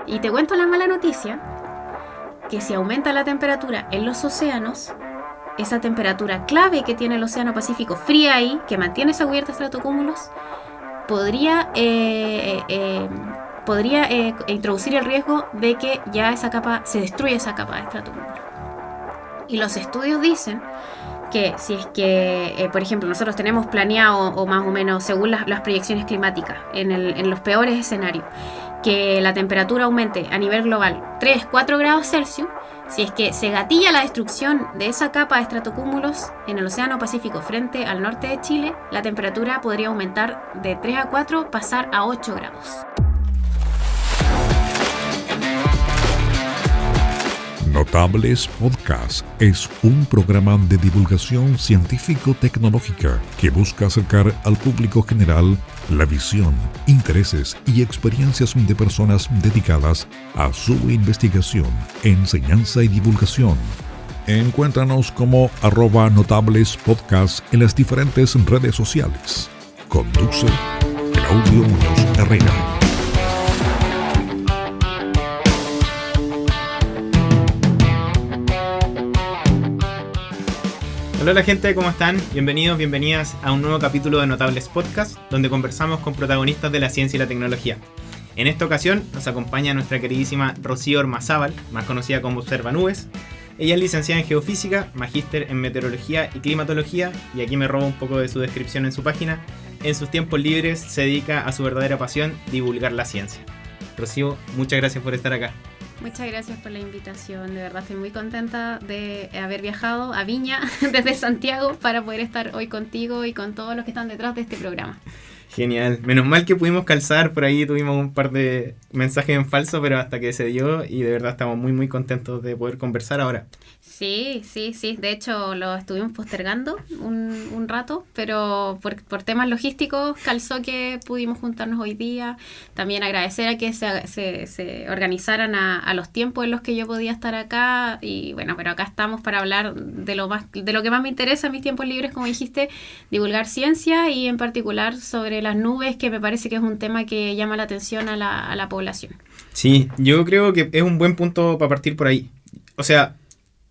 Y te cuento la mala noticia, que si aumenta la temperatura en los océanos, esa temperatura clave que tiene el Océano Pacífico fría ahí, que mantiene esa cubierta de estratocúmulos, podría introducir el riesgo de que ya esa capa se destruya, esa capa de estratocúmulos. Y los estudios dicen que si es que, por ejemplo, nosotros tenemos planeado, o más o menos según las proyecciones climáticas, en los peores escenarios, que la temperatura aumente a nivel global 3-4 grados Celsius, si es que se gatilla la destrucción de esa capa de estratocúmulos en el Océano Pacífico frente al norte de Chile, la temperatura podría aumentar de 3 a 4, pasar a 8 grados. Notables Podcast es un programa de divulgación científico-tecnológica que busca acercar al público general la visión, intereses y experiencias de personas dedicadas a su investigación, enseñanza y divulgación. Encuéntranos como @NotablesPodcast en las diferentes redes sociales. Conduce Claudio Muñoz Herrera. Hola gente, ¿cómo están? Bienvenidos, bienvenidas a un nuevo capítulo de Notables Podcast, donde conversamos con protagonistas de la ciencia y la tecnología. En esta ocasión nos acompaña nuestra queridísima Rocío Ormazábal, más conocida como Observanubes. Ella es licenciada en Geofísica, magíster en Meteorología y Climatología, y aquí me robo un poco de su descripción en su página. En sus tiempos libres se dedica a su verdadera pasión, divulgar la ciencia. Rocío, muchas gracias por estar acá. Muchas gracias por la invitación, de verdad estoy muy contenta de haber viajado a Viña desde Santiago para poder estar hoy contigo y con todos los que están detrás de este programa. Genial, menos mal que pudimos calzar, por ahí tuvimos un par de mensajes en falso, pero hasta que se dio y de verdad estamos muy muy contentos de poder conversar ahora. Sí, de hecho lo estuvimos postergando un rato, pero por temas logísticos calzó que pudimos juntarnos hoy día. También agradecer a que se organizaran a los tiempos en los que yo podía estar acá, y bueno, pero acá estamos para hablar de lo que más me interesa en mis tiempos libres, como dijiste, divulgar ciencia y en particular sobre las nubes, que me parece que es un tema que llama la atención a la población. Sí, yo creo que es un buen punto para partir por ahí. O sea,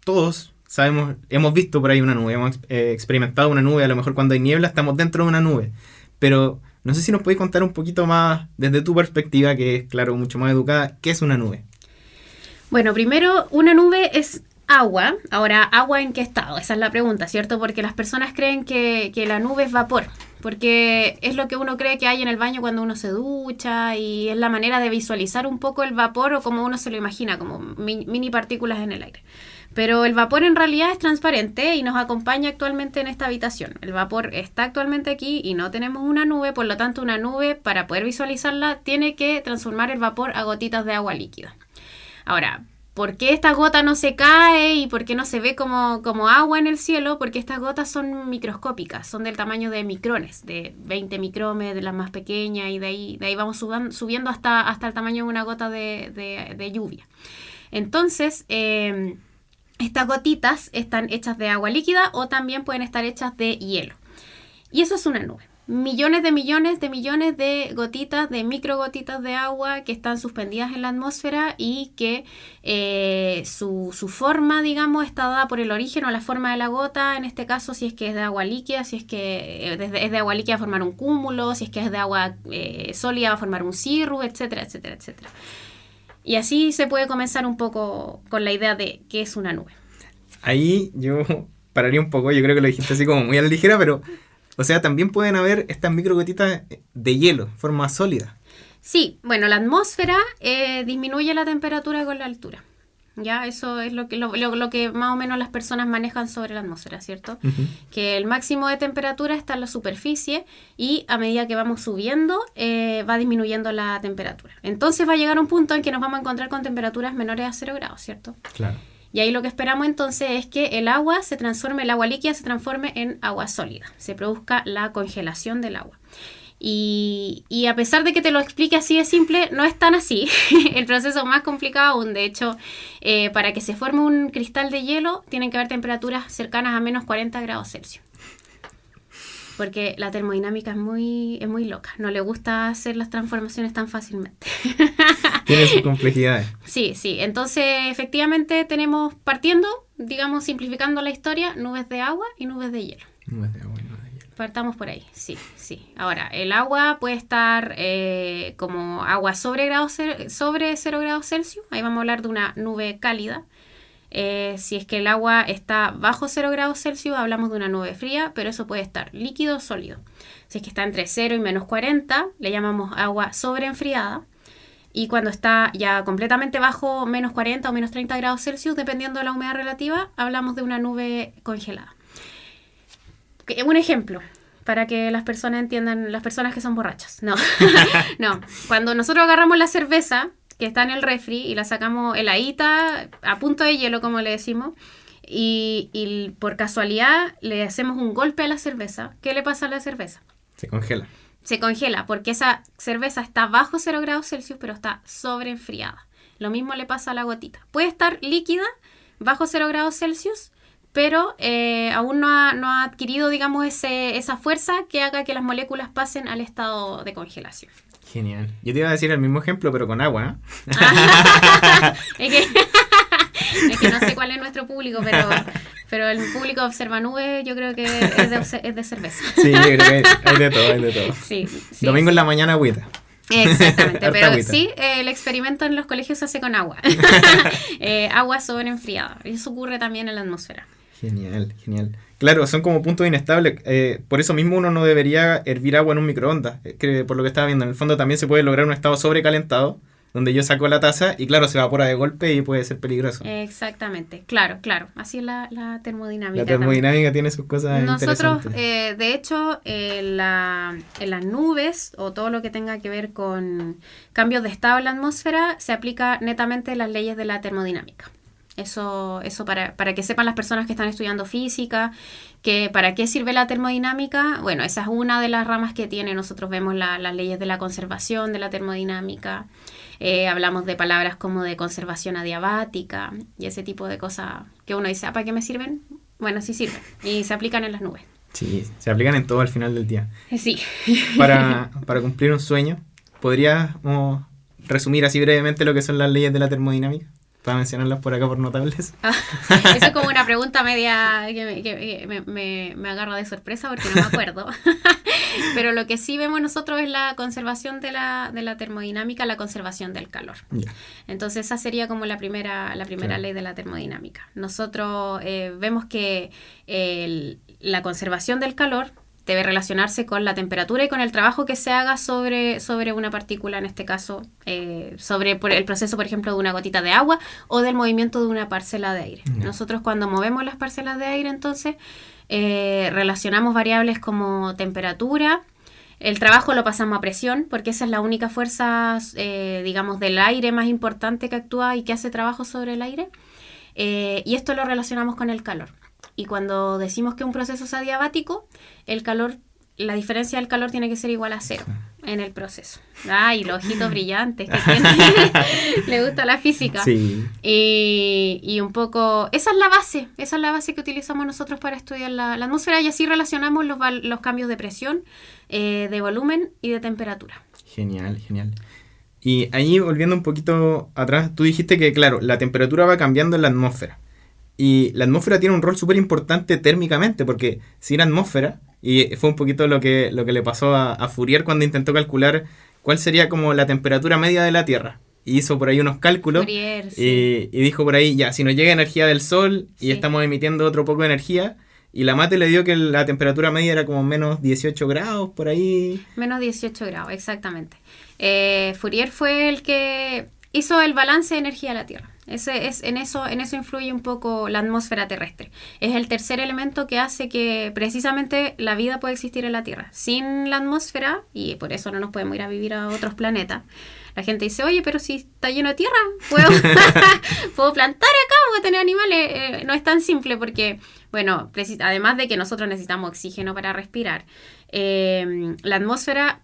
todos sabemos, hemos visto por ahí una nube, hemos experimentado una nube, a lo mejor cuando hay niebla estamos dentro de una nube, pero no sé si nos podéis contar un poquito más desde tu perspectiva, que es, claro, mucho más educada, ¿qué es una nube? Bueno, primero, una nube es agua. Ahora, ¿agua en qué estado? Esa es la pregunta, ¿cierto? Porque las personas creen que la nube es vapor, porque es lo que uno cree que hay en el baño cuando uno se ducha, y es la manera de visualizar un poco el vapor, o como uno se lo imagina, como mini partículas en el aire. Pero el vapor en realidad es transparente y nos acompaña actualmente en esta habitación. El vapor está actualmente aquí y no tenemos una nube, por lo tanto una nube, para poder visualizarla, tiene que transformar el vapor a gotitas de agua líquida. Ahora, ¿por qué esta gota no se cae y por qué no se ve como agua en el cielo? Porque estas gotas son microscópicas, son del tamaño de micrones, de 20 micrones, de las más pequeñas, y de ahí vamos subiendo hasta el tamaño de una gota de lluvia. Entonces, estas gotitas están hechas de agua líquida o también pueden estar hechas de hielo. Y eso es una nube. Millones de gotitas, de microgotitas de agua que están suspendidas en la atmósfera, y que su forma, digamos, está dada por el origen o la forma de la gota. En este caso, si es que es de agua líquida, si es que es de agua líquida, va a formar un cúmulo; si es que es de agua sólida, va a formar un cirrus, etcétera, etcétera, etcétera. Y así se puede comenzar un poco con la idea de qué es una nube. Ahí yo pararía un poco, yo creo que lo dijiste así como muy a la ligera, pero, o sea, también pueden haber estas microgotitas de hielo, forma sólida. Sí, bueno, la atmósfera disminuye la temperatura con la altura. Ya, eso es lo que más o menos las personas manejan sobre la atmósfera, ¿cierto? Uh-huh. Que el máximo de temperatura está en la superficie, y a medida que vamos subiendo va disminuyendo la temperatura. Entonces va a llegar un punto en que nos vamos a encontrar con temperaturas menores a 0 grados, ¿cierto? Claro. Y ahí lo que esperamos entonces es que el agua líquida se transforme en agua sólida, se produzca la congelación del agua. Y a pesar de que te lo explique así de simple, no es tan así. El proceso es más complicado aún. De hecho, para que se forme un cristal de hielo, tienen que haber temperaturas cercanas a menos 40 grados Celsius. porque la termodinámica es muy loca. No le gusta hacer las transformaciones tan fácilmente. Tiene sus complejidades. Sí. Entonces, efectivamente, tenemos partiendo, digamos, simplificando la historia, nubes de agua y nubes de hielo. Nubes de agua y nubes de hielo. Partamos por ahí, sí. Ahora, el agua puede estar como agua sobre 0 grados Celsius. Ahí vamos a hablar de una nube cálida. Si es que el agua está bajo 0 grados Celsius, hablamos de una nube fría, pero eso puede estar líquido o sólido. Si es que está entre 0 y menos 40, le llamamos agua sobreenfriada. Y cuando está ya completamente bajo menos 40 o menos 30 grados Celsius, dependiendo de la humedad relativa, hablamos de una nube congelada. Un ejemplo, para que las personas entiendan, las personas que son borrachas. No. Cuando nosotros agarramos la cerveza que está en el refri y la sacamos heladita, a punto de hielo, como le decimos, y por casualidad le hacemos un golpe a la cerveza, ¿qué le pasa a la cerveza? Se congela porque esa cerveza está bajo 0 grados Celsius, pero está sobreenfriada. Lo mismo le pasa a la gotita. Puede estar líquida bajo 0 grados Celsius, pero aún no ha adquirido, digamos, esa fuerza que haga que las moléculas pasen al estado de congelación. Genial. Yo te iba a decir el mismo ejemplo, pero con agua, ¿eh? Es que no sé cuál es nuestro público, pero el público observa nubes, yo creo que es de cerveza. Sí, yo creo que hay de todo. Sí, Domingo en la mañana, agüita. Exactamente, pero agüita. Sí, el experimento en los colegios se hace con agua. Agua sobreenfriada. Eso ocurre también en la atmósfera. Genial. Claro, son como puntos inestables. Por eso mismo uno no debería hervir agua en un microondas. Que por lo que estaba viendo, en el fondo también se puede lograr un estado sobrecalentado, donde yo saco la taza y claro, se evapora de golpe y puede ser peligroso. Exactamente, claro. Así es la termodinámica. La termodinámica también tiene sus cosas nosotros, interesantes. de hecho, en las nubes o todo lo que tenga que ver con cambios de estado en la atmósfera, se aplica netamente las leyes de la termodinámica. Eso para que sepan las personas que están estudiando física, que para qué sirve la termodinámica. Bueno, esa es una de las ramas que tiene. Nosotros vemos las leyes de la conservación de la termodinámica. Hablamos de palabras como de conservación adiabática y ese tipo de cosas que uno dice, ¿para qué me sirven? Bueno, sí sirven y se aplican en las nubes. Sí, se aplican en todo al final del día. Sí. Para cumplir un sueño, ¿podríamos resumir así brevemente lo que son las leyes de la termodinámica? Para mencionarlas por acá por notables. Eso es como una pregunta media que me agarra de sorpresa porque no me acuerdo. Pero lo que sí vemos nosotros es la conservación de la termodinámica, la conservación del calor. Yeah. Entonces esa sería como la primera claro. Ley de la termodinámica. Nosotros vemos que la conservación del calor debe relacionarse con la temperatura y con el trabajo que se haga sobre una partícula, en este caso, sobre el proceso, por ejemplo, de una gotita de agua o del movimiento de una parcela de aire. Yeah. Nosotros cuando movemos las parcelas de aire, entonces, relacionamos variables como temperatura, el trabajo lo pasamos a presión, porque esa es la única fuerza, digamos, del aire más importante que actúa y que hace trabajo sobre el aire, y esto lo relacionamos con el calor. Y cuando decimos que un proceso es adiabático, la diferencia del calor tiene que ser igual a 0 en el proceso. Y los ojitos brillantes que tiene. Le gusta la física. Sí. Y un poco, esa es la base que utilizamos nosotros para estudiar la atmósfera, y así relacionamos los cambios de presión, de volumen y de temperatura. Genial. Y ahí, volviendo un poquito atrás, tú dijiste que, claro, la temperatura va cambiando en la atmósfera. Y la atmósfera tiene un rol súper importante térmicamente, porque sin atmósfera, y fue un poquito lo que le pasó a Fourier cuando intentó calcular cuál sería como la temperatura media de la Tierra. Y hizo por ahí unos cálculos. Fourier, sí. Y dijo por ahí, ya, si nos llega energía del Sol y estamos emitiendo otro poco de energía, y la mate le dio que la temperatura media era como menos 18 grados, por ahí. Menos 18 grados, exactamente. Fourier fue el que hizo el balance de energía de la Tierra. En eso influye un poco la atmósfera terrestre. Es el tercer elemento que hace que precisamente la vida pueda existir en la Tierra. Sin la atmósfera, y por eso no nos podemos ir a vivir a otros planetas, la gente dice, oye, pero si está lleno de tierra, ¿puedo plantar acá? vamos a tener animales, no es tan simple porque, bueno, además de que nosotros necesitamos oxígeno para respirar, la atmósfera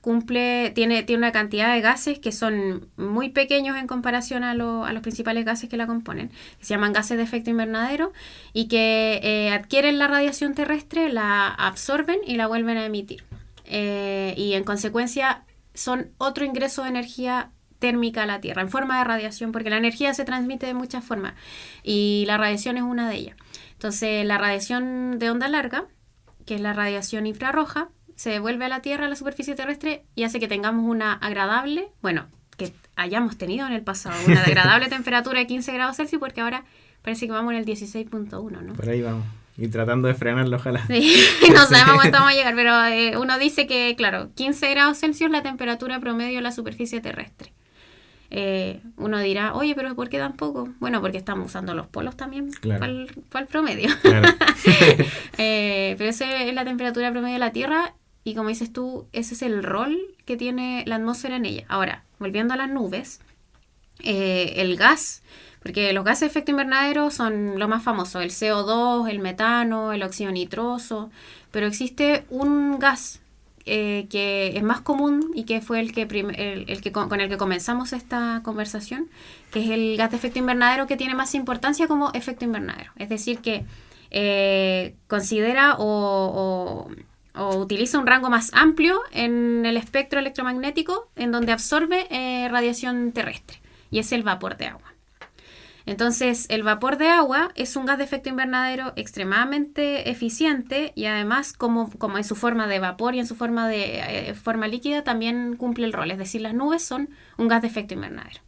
tiene una cantidad de gases que son muy pequeños en comparación a los principales gases que la componen, que se llaman gases de efecto invernadero y que adquieren la radiación terrestre, la absorben y la vuelven a emitir. Y en consecuencia son otro ingreso de energía térmica a la Tierra, en forma de radiación, porque la energía se transmite de muchas formas y la radiación es una de ellas. Entonces, la radiación de onda larga, que es la radiación infrarroja, se devuelve a la Tierra, a la superficie terrestre, y hace que tengamos una agradable, bueno, que hayamos tenido en el pasado, una agradable temperatura de 15 grados Celsius, porque ahora parece que vamos en el 16.1, ¿no? Por ahí vamos. Y tratando de frenarlo, ojalá. Sí, no sabemos cuánto vamos a llegar, pero uno dice que, claro, 15 grados Celsius la temperatura promedio de la superficie terrestre. Uno dirá, oye, pero ¿por qué tan poco? Bueno, porque estamos usando los polos también, claro, para el promedio. Claro. Pero esa es la temperatura promedio de la Tierra y como dices tú, ese es el rol que tiene la atmósfera en ella. Ahora, volviendo a las nubes, el gas, porque los gases de efecto invernadero son lo más famoso, el CO2, el metano, el óxido nitroso, pero existe un gas que es más común y que fue con el que comenzamos esta conversación, que es el gas de efecto invernadero, que tiene más importancia como efecto invernadero. Es decir, que considera o utiliza un rango más amplio en el espectro electromagnético, en donde absorbe radiación terrestre, y es el vapor de agua. Entonces, el vapor de agua es un gas de efecto invernadero extremadamente eficiente y además, como en su forma de vapor y en su forma de forma líquida, también cumple el rol. Es decir, las nubes son un gas de efecto invernadero.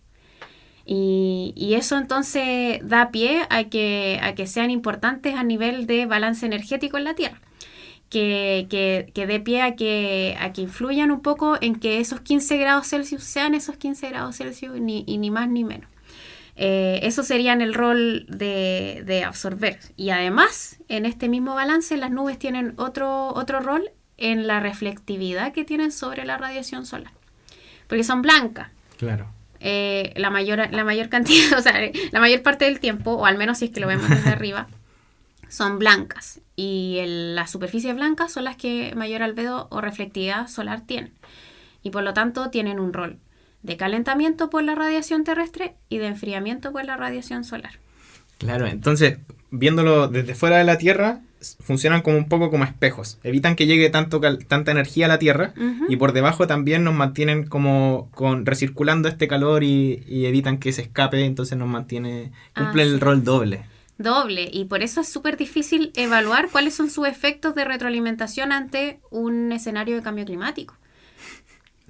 Y eso entonces da pie a que sean importantes a nivel de balance energético en la Tierra. Que dé pie a que influyan un poco en que esos 15 grados Celsius sean esos 15 grados Celsius ni más ni menos. Eso sería en el rol de absorber. Y además, en este mismo balance, las nubes tienen otro rol en la reflectividad que tienen sobre la radiación solar. Porque son blancas. Claro. La mayor cantidad, o sea, la mayor parte del tiempo, o al menos si es que lo vemos desde arriba, son blancas. Y las superficies blancas son las que mayor albedo o reflectividad solar tienen. Y por lo tanto tienen un rol de calentamiento por la radiación terrestre y de enfriamiento por la radiación solar. Claro, entonces, viéndolo desde fuera de la Tierra, funcionan como un poco como espejos. Evitan que llegue tanta energía a la Tierra, uh-huh, y por debajo también nos mantienen como recirculando este calor y evitan que se escape, entonces cumple el rol doble. Y por eso es súper difícil evaluar cuáles son sus efectos de retroalimentación ante un escenario de cambio climático.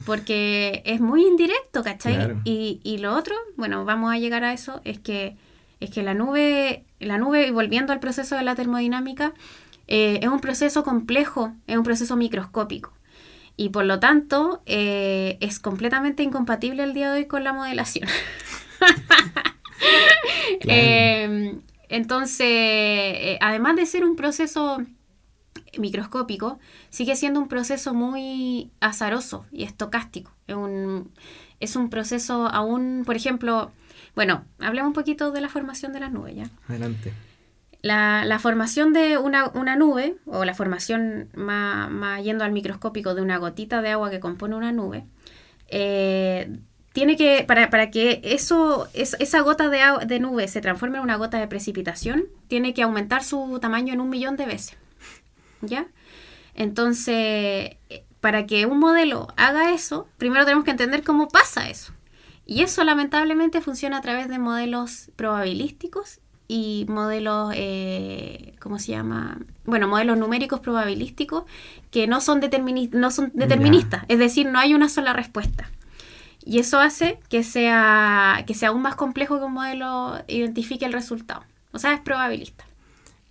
Porque es muy indirecto, ¿cachai? Claro. Y lo otro, bueno, vamos a llegar a eso, es que la nube, y volviendo al proceso de la termodinámica, es un proceso complejo, es un proceso microscópico. Y por lo tanto, es completamente incompatible el día de hoy con la modelación. Claro. Entonces, además de ser un proceso microscópico, sigue siendo un proceso muy azaroso y estocástico. Es un proceso aún, por ejemplo, bueno, hablemos un poquito de la formación de las nubes, ¿ya? Adelante. La formación de una nube, o la formación más yendo al microscópico de una gotita de agua que compone una nube, tiene que, para que esa gota de nube se transforme en una gota de precipitación, tiene que aumentar su tamaño en 1 millón de veces. ¿Ya? Entonces, para que un modelo haga eso, primero tenemos que entender cómo pasa eso. Y eso lamentablemente funciona a través de modelos probabilísticos y modelos, ¿cómo se llama? Bueno, modelos numéricos probabilísticos que no son deterministas. Es decir, no hay una sola respuesta. Y eso hace que sea aún más complejo que un modelo identifique el resultado. O sea, es probabilista.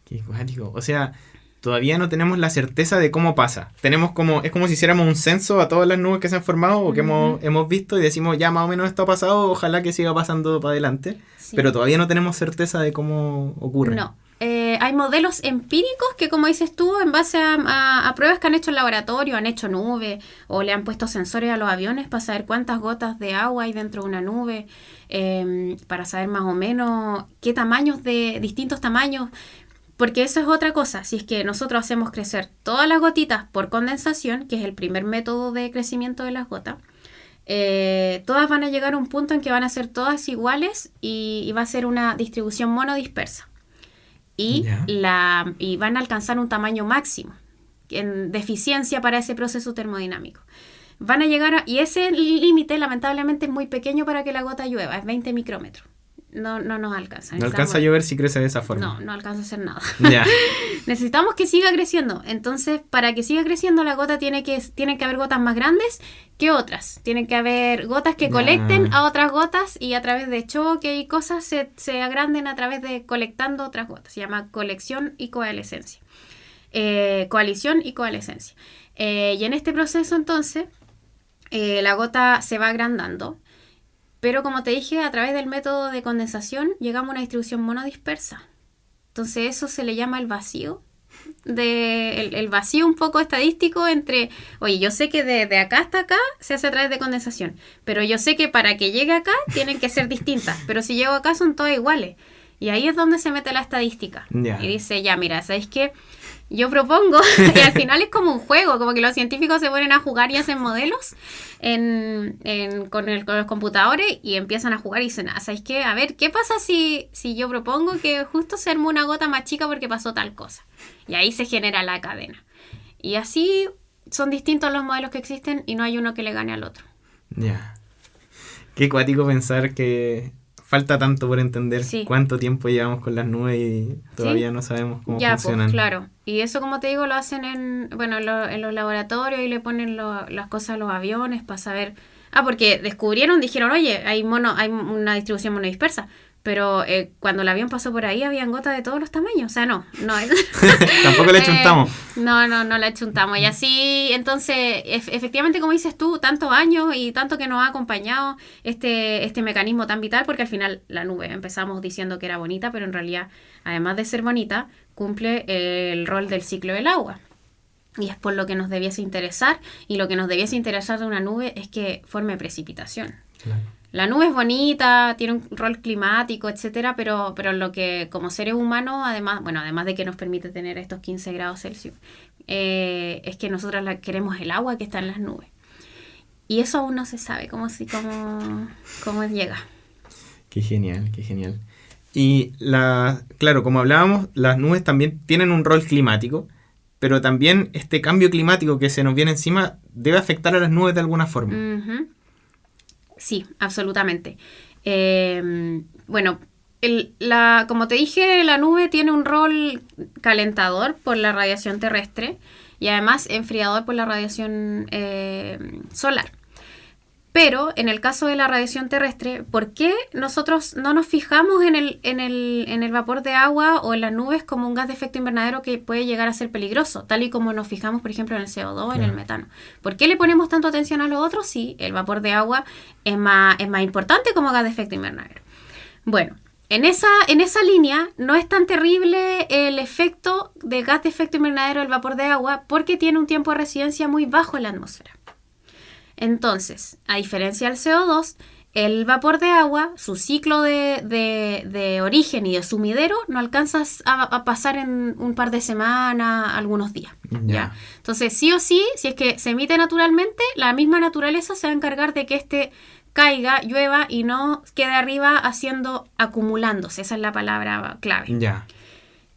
Qué cuático. O sea, todavía no tenemos la certeza de cómo pasa. Es como si hiciéramos un censo a todas las nubes que se han formado o que hemos visto y decimos, ya más o menos esto ha pasado, ojalá que siga pasando para adelante. Sí. Pero todavía no tenemos certeza de cómo ocurre. No. hay modelos empíricos que, como dices tú, en base a pruebas que han hecho en laboratorio, han hecho nube o le han puesto sensores a los aviones para saber cuántas gotas de agua hay dentro de una nube, para saber más o menos qué tamaños de distintos tamaños. Porque eso es otra cosa. Si es que nosotros hacemos crecer todas las gotitas por condensación, que es el primer método de crecimiento de las gotas, todas van a llegar a un punto en que van a ser todas iguales y va a ser una distribución monodispersa. Y van a alcanzar un tamaño máximo de eficiencia para ese proceso termodinámico. Van a llegar y ese límite lamentablemente es muy pequeño para que la gota llueva, es 20 micrómetros. No nos alcanza. No alcanza a llover si crece de esa forma. No alcanza a hacer nada. Ya. Necesitamos que siga creciendo. Entonces, para que siga creciendo la gota tienen que haber gotas más grandes que otras. Tienen que haber gotas que colecten a otras gotas y a través de choque y cosas se agranden a través de colectando otras gotas. Se llama colección y coalescencia. Coalición y coalescencia. Y en este proceso, entonces, la gota se va agrandando. Pero como te dije, a través del método de condensación llegamos a una distribución monodispersa. Entonces eso se le llama el vacío. El vacío un poco estadístico entre, oye, yo sé que de acá hasta acá se hace a través de condensación, pero yo sé que para que llegue acá tienen que ser distintas, pero si llego acá son todas iguales. Y ahí es donde se mete la estadística. Y dice, ya, mira, ¿sabéis qué? Yo propongo, y al final es como un juego, como que los científicos se ponen a jugar y hacen modelos con los computadores y empiezan a jugar y dicen, ¿sabéis qué? A ver, ¿qué pasa si yo propongo que justo se armó una gota más chica porque pasó tal cosa? Y ahí se genera la cadena. Y así son distintos los modelos que existen y no hay uno que le gane al otro. Ya. Qué cuático pensar que falta tanto por entender cuánto tiempo llevamos con las nubes y todavía no sabemos cómo funcionan. Pues, claro. Y eso, como te digo, lo hacen en los laboratorios y le ponen las cosas a los aviones para saber... porque dijeron, oye, hay una distribución monodispersa. Pero cuando el avión pasó por ahí habían gotas de todos los tamaños. O sea, no. Tampoco le chuntamos. No la chuntamos. Y así, entonces, efectivamente, como dices tú, tantos años y tanto que nos ha acompañado este mecanismo tan vital, porque al final la nube empezamos diciendo que era bonita, pero en realidad, además de ser bonita, cumple el rol del ciclo del agua. Y es por lo que nos debiese interesar. Y lo que nos debiese interesar de una nube es que forme precipitación. Claro. La nube es bonita, tiene un rol climático, etcétera, pero lo que como seres humanos, además de que nos permite tener estos 15 grados Celsius, es que nosotros queremos el agua que está en las nubes. Y eso aún no se sabe cómo llega. Qué genial, qué genial. Y claro, como hablábamos, las nubes también tienen un rol climático, pero también este cambio climático que se nos viene encima debe afectar a las nubes de alguna forma. Uh-huh. Sí, absolutamente. Como te dije, la nube tiene un rol calentador por la radiación terrestre y además enfriador por la radiación solar. Pero en el caso de la radiación terrestre, ¿por qué nosotros no nos fijamos en el vapor de agua o en las nubes como un gas de efecto invernadero que puede llegar a ser peligroso? Tal y como nos fijamos, por ejemplo, en el CO2, en el metano. ¿Por qué le ponemos tanto atención a lo otro? Sí, el vapor de agua es más importante como gas de efecto invernadero. Bueno, en esa línea no es tan terrible el efecto de gas de efecto invernadero del vapor de agua porque tiene un tiempo de residencia muy bajo en la atmósfera. Entonces, a diferencia del CO2, el vapor de agua, su ciclo de origen y de sumidero no alcanza a pasar en un par de semanas, algunos días. ¿Ya? Entonces, sí o sí, si es que se emite naturalmente, la misma naturaleza se va a encargar de que caiga, llueva y no quede arriba acumulándose. Esa es la palabra clave. Ya.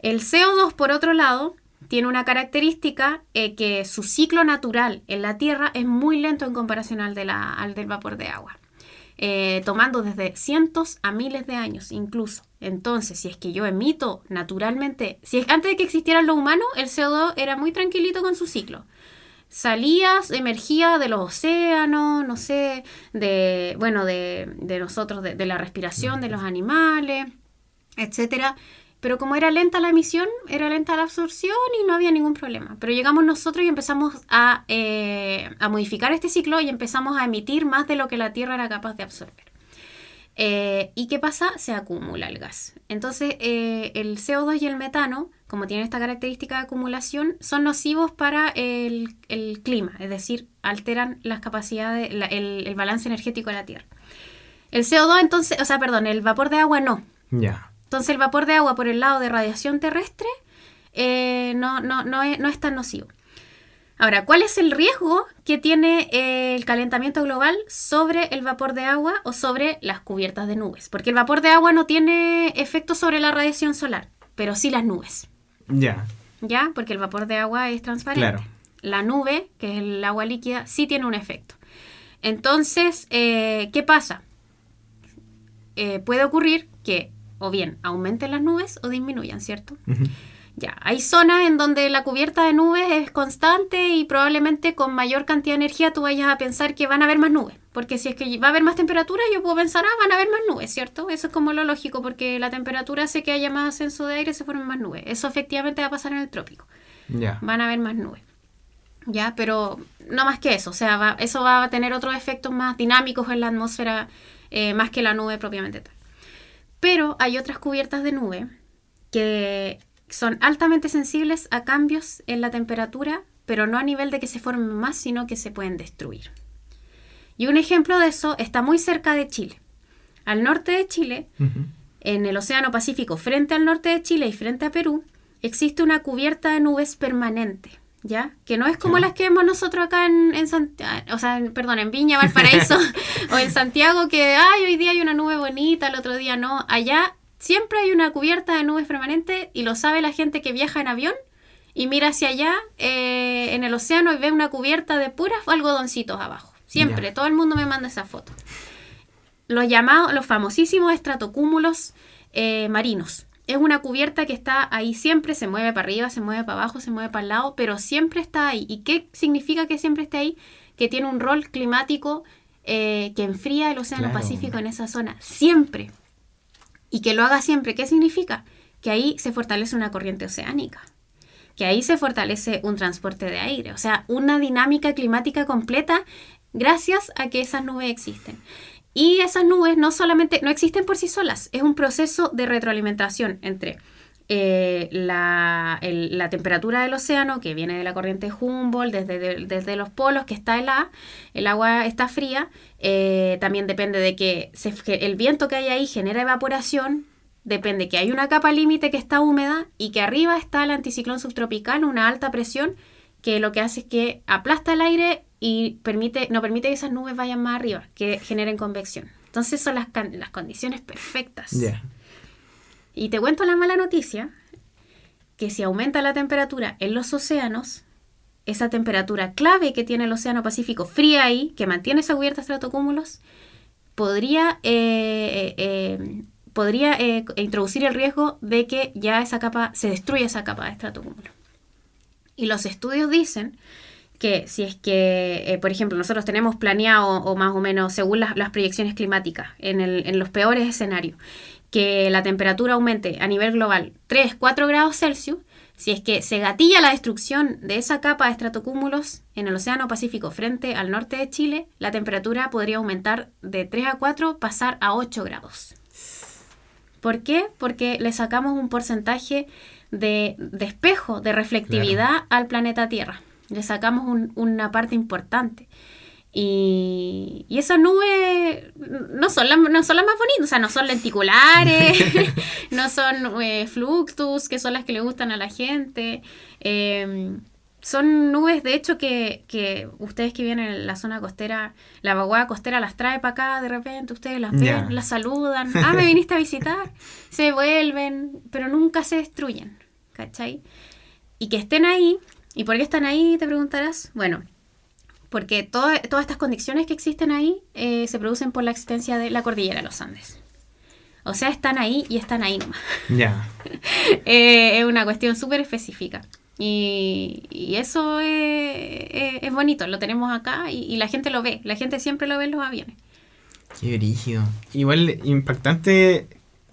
El CO2, por otro lado, tiene una característica que su ciclo natural en la Tierra es muy lento en comparación al del vapor de agua, tomando desde cientos a miles de años incluso. Entonces, si es que yo emito naturalmente, antes de que existieran los humanos, el CO2 era muy tranquilito con su ciclo. Emergía de los océanos, no sé, de nosotros, de la respiración de los animales, etcétera. Pero como era lenta la emisión, era lenta la absorción y no había ningún problema. Pero llegamos nosotros y empezamos a modificar este ciclo y empezamos a emitir más de lo que la Tierra era capaz de absorber. ¿Y qué pasa? Se acumula el gas. Entonces, el CO2 y el metano, como tienen esta característica de acumulación, son nocivos para el clima, es decir, alteran las capacidades, el balance energético de la Tierra. El CO2, entonces, el vapor de agua no. Ya. Entonces, el vapor de agua por el lado de radiación terrestre no es tan nocivo. Ahora, ¿cuál es el riesgo que tiene el calentamiento global sobre el vapor de agua o sobre las cubiertas de nubes? Porque el vapor de agua no tiene efecto sobre la radiación solar, pero sí las nubes. Ya. ¿Ya? Porque el vapor de agua es transparente. Claro. La nube, que es el agua líquida, sí tiene un efecto. Entonces, ¿qué pasa? Puede ocurrir que o bien aumenten las nubes o disminuyan, ¿cierto? Uh-huh. Ya, hay zonas en donde la cubierta de nubes es constante y probablemente con mayor cantidad de energía tú vayas a pensar que van a haber más nubes. Porque si es que va a haber más temperatura, yo puedo pensar, van a haber más nubes, ¿cierto? Eso es como lo lógico, porque la temperatura hace que haya más ascenso de aire y se formen más nubes. Eso efectivamente va a pasar en el trópico. Ya. Van a haber más nubes. Ya, pero no más que eso. O sea, eso va a tener otros efectos más dinámicos en la atmósfera, más que la nube propiamente tal. Pero hay otras cubiertas de nube que son altamente sensibles a cambios en la temperatura, pero no a nivel de que se formen más, sino que se pueden destruir. Y un ejemplo de eso está muy cerca de Chile. Al norte de Chile, uh-huh, en el Océano Pacífico, frente al norte de Chile y frente a Perú, existe una cubierta de nubes permanente, ¿ya? Que no es como las que vemos nosotros acá en Viña, Valparaíso, o en Santiago, que hoy día hay una nube bonita, el otro día no. Allá siempre hay una cubierta de nubes permanente y lo sabe la gente que viaja en avión y mira hacia allá en el océano y ve una cubierta de puras algodoncitos abajo. Siempre, todo el mundo me manda esa foto. Los famosísimos estratocúmulos marinos. Es una cubierta que está ahí siempre, se mueve para arriba, se mueve para abajo, se mueve para el lado, pero siempre está ahí. ¿Y qué significa que siempre esté ahí? Que tiene un rol climático que enfría el Océano Pacífico en esa zona. Siempre. Y que lo haga siempre, ¿qué significa? Que ahí se fortalece una corriente oceánica, que ahí se fortalece un transporte de aire, o sea, una dinámica climática completa gracias a que esas nubes existen. Y esas nubes no existen por sí solas, es un proceso de retroalimentación entre la temperatura del océano, que viene de la corriente Humboldt, desde los polos, que está el agua está fría, también depende de que el viento que hay ahí genera evaporación, depende que hay una capa límite que está húmeda y que arriba está el anticiclón subtropical, una alta presión, que lo que hace es que aplasta el aire y no permite que esas nubes vayan más arriba, que generen convección. Entonces son las condiciones perfectas. Yeah. Y te cuento la mala noticia, que si aumenta la temperatura en los océanos, esa temperatura clave que tiene el Océano Pacífico fría ahí, que mantiene esa cubierta de estratocúmulos, podría introducir el riesgo de que ya se destruya esa capa de estratocúmulo. Y los estudios dicen que si es que, por ejemplo, nosotros tenemos planeado, o más o menos según las proyecciones climáticas, en los peores escenarios, que la temperatura aumente a nivel global 3-4 grados Celsius, si es que se gatilla la destrucción de esa capa de estratocúmulos en el Océano Pacífico frente al norte de Chile, la temperatura podría aumentar de 3 a 4, pasar a 8 grados. ¿Por qué? Porque le sacamos un porcentaje de espejo, de reflectividad al planeta Tierra. Le sacamos una parte importante. Y esas nubes no son las más bonitas, o sea, no son lenticulares, no son fluctus, que son las que le gustan a la gente. Son nubes, de hecho, que ustedes que vienen en la zona costera, la vaguada costera las trae para acá, de repente ustedes las ven, las saludan, me viniste a visitar, se vuelven, pero nunca se destruyen, ¿cachai? Y que estén ahí, ¿y por qué están ahí? Te preguntarás. Bueno, porque todas estas condiciones que existen ahí se producen por la existencia de la cordillera de los Andes. O sea, están ahí y están ahí nomás. Ya. Es una cuestión súper específica. Y eso es bonito, lo tenemos acá y la gente lo ve. La gente siempre lo ve en los aviones. Qué brígido. Igual impactante.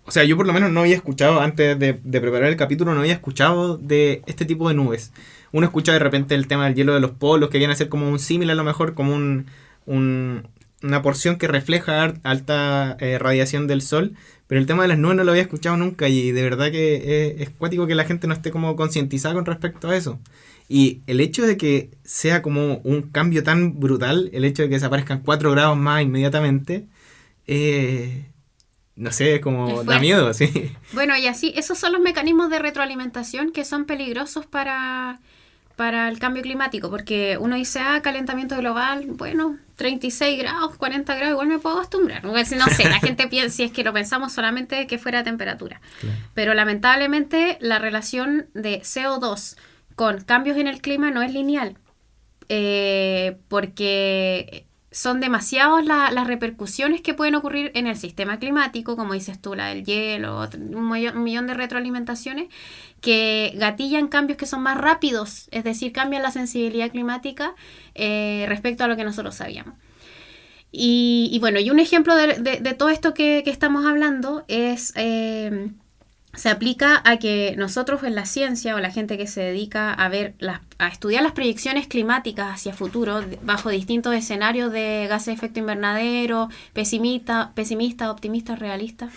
O sea, yo por lo menos no había escuchado, antes de preparar el capítulo, no había escuchado de este tipo de nubes. Uno escucha de repente el tema del hielo de los polos, que viene a ser como un símil, a lo mejor como un una porción que refleja alta radiación del sol, pero el tema de las nubes no lo había escuchado nunca y de verdad que es cuático que la gente no esté como concientizada con respecto a eso. Y el hecho de que sea como un cambio tan brutal, el hecho de que desaparezcan 4 grados más inmediatamente, no sé, como da miedo, sí. Bueno, y así, esos son los mecanismos de retroalimentación que son peligrosos para el cambio climático, porque uno dice, calentamiento global, bueno, 36 grados, 40 grados, igual me puedo acostumbrar. No sé, la gente piensa, si es que lo pensamos solamente que fuera temperatura. Claro. Pero lamentablemente la relación de CO2 con cambios en el clima no es lineal, porque son demasiadas las repercusiones que pueden ocurrir en el sistema climático, como dices tú, la del hielo, un millón de retroalimentaciones que gatillan cambios que son más rápidos, es decir, cambian la sensibilidad climática respecto a lo que nosotros sabíamos. Y bueno, y un ejemplo de todo esto que estamos hablando es... se aplica a que nosotros en la ciencia o la gente que se dedica a estudiar las proyecciones climáticas hacia futuro bajo distintos escenarios de gases de efecto invernadero, pesimista, optimista, realista,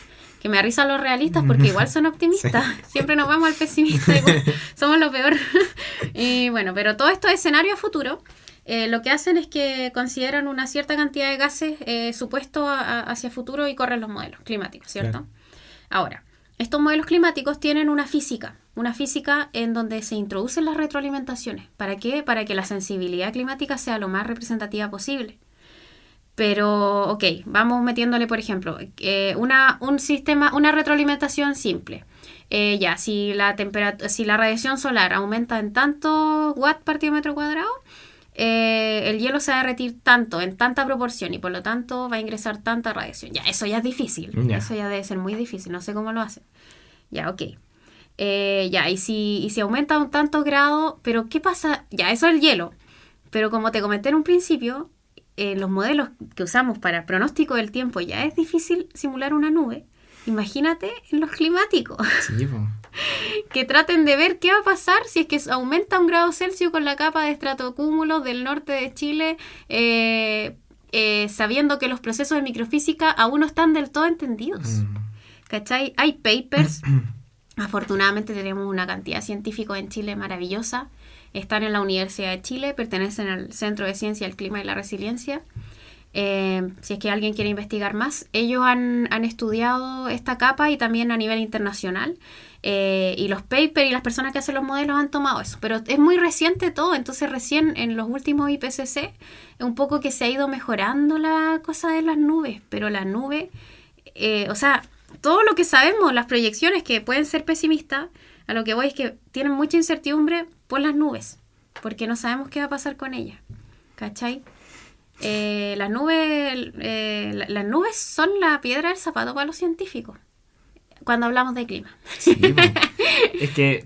que me arriesgan los realistas porque igual son optimistas, sí. Siempre nos vamos al pesimista, igual, somos lo peor. Y bueno, pero todos estos escenarios a futuro lo que hacen es que consideran una cierta cantidad de gases supuestos hacia futuro y corren los modelos climáticos, ¿cierto? Claro. Ahora, estos modelos climáticos tienen una física en donde se introducen las retroalimentaciones. ¿Para qué? Para que la sensibilidad climática sea lo más representativa posible. Pero, ok, vamos metiéndole, por ejemplo, una retroalimentación simple. Si la radiación solar aumenta en tantos watts por metro cuadrado, el hielo se va a derretir tanto, en tanta proporción, y por lo tanto va a ingresar tanta radiación. Ya, eso ya es difícil. Yeah. Eso ya debe ser muy difícil. No sé cómo lo hacen. Ya, ok. Y si aumenta un tantos grados, pero ¿qué pasa? Ya, eso es el hielo. Pero como te comenté en un principio, los modelos que usamos para pronóstico del tiempo ya es difícil simular una nube. Imagínate en los climáticos. Sí, que traten de ver qué va a pasar si es que aumenta 1 grado Celsius con la capa de estratocúmulos del norte de Chile, sabiendo que los procesos de microfísica aún no están del todo entendidos. ¿Cachai? Hay papers. Afortunadamente tenemos una cantidad de científicos en Chile maravillosa. Están en la Universidad de Chile, pertenecen al Centro de Ciencia del Clima y la Resiliencia. Si es que alguien quiere investigar más, ellos han estudiado esta capa y también a nivel internacional, y los papers y las personas que hacen los modelos han tomado eso, pero es muy reciente todo, entonces recién en los últimos IPCC un poco que se ha ido mejorando la cosa de las nubes, pero la nube, todo lo que sabemos, las proyecciones que pueden ser pesimistas, a lo que voy es que tienen mucha incertidumbre por las nubes, porque no sabemos qué va a pasar con ellas, ¿cachai? Las nubes son la piedra del zapato para los científicos cuando hablamos de clima. Sí, es que,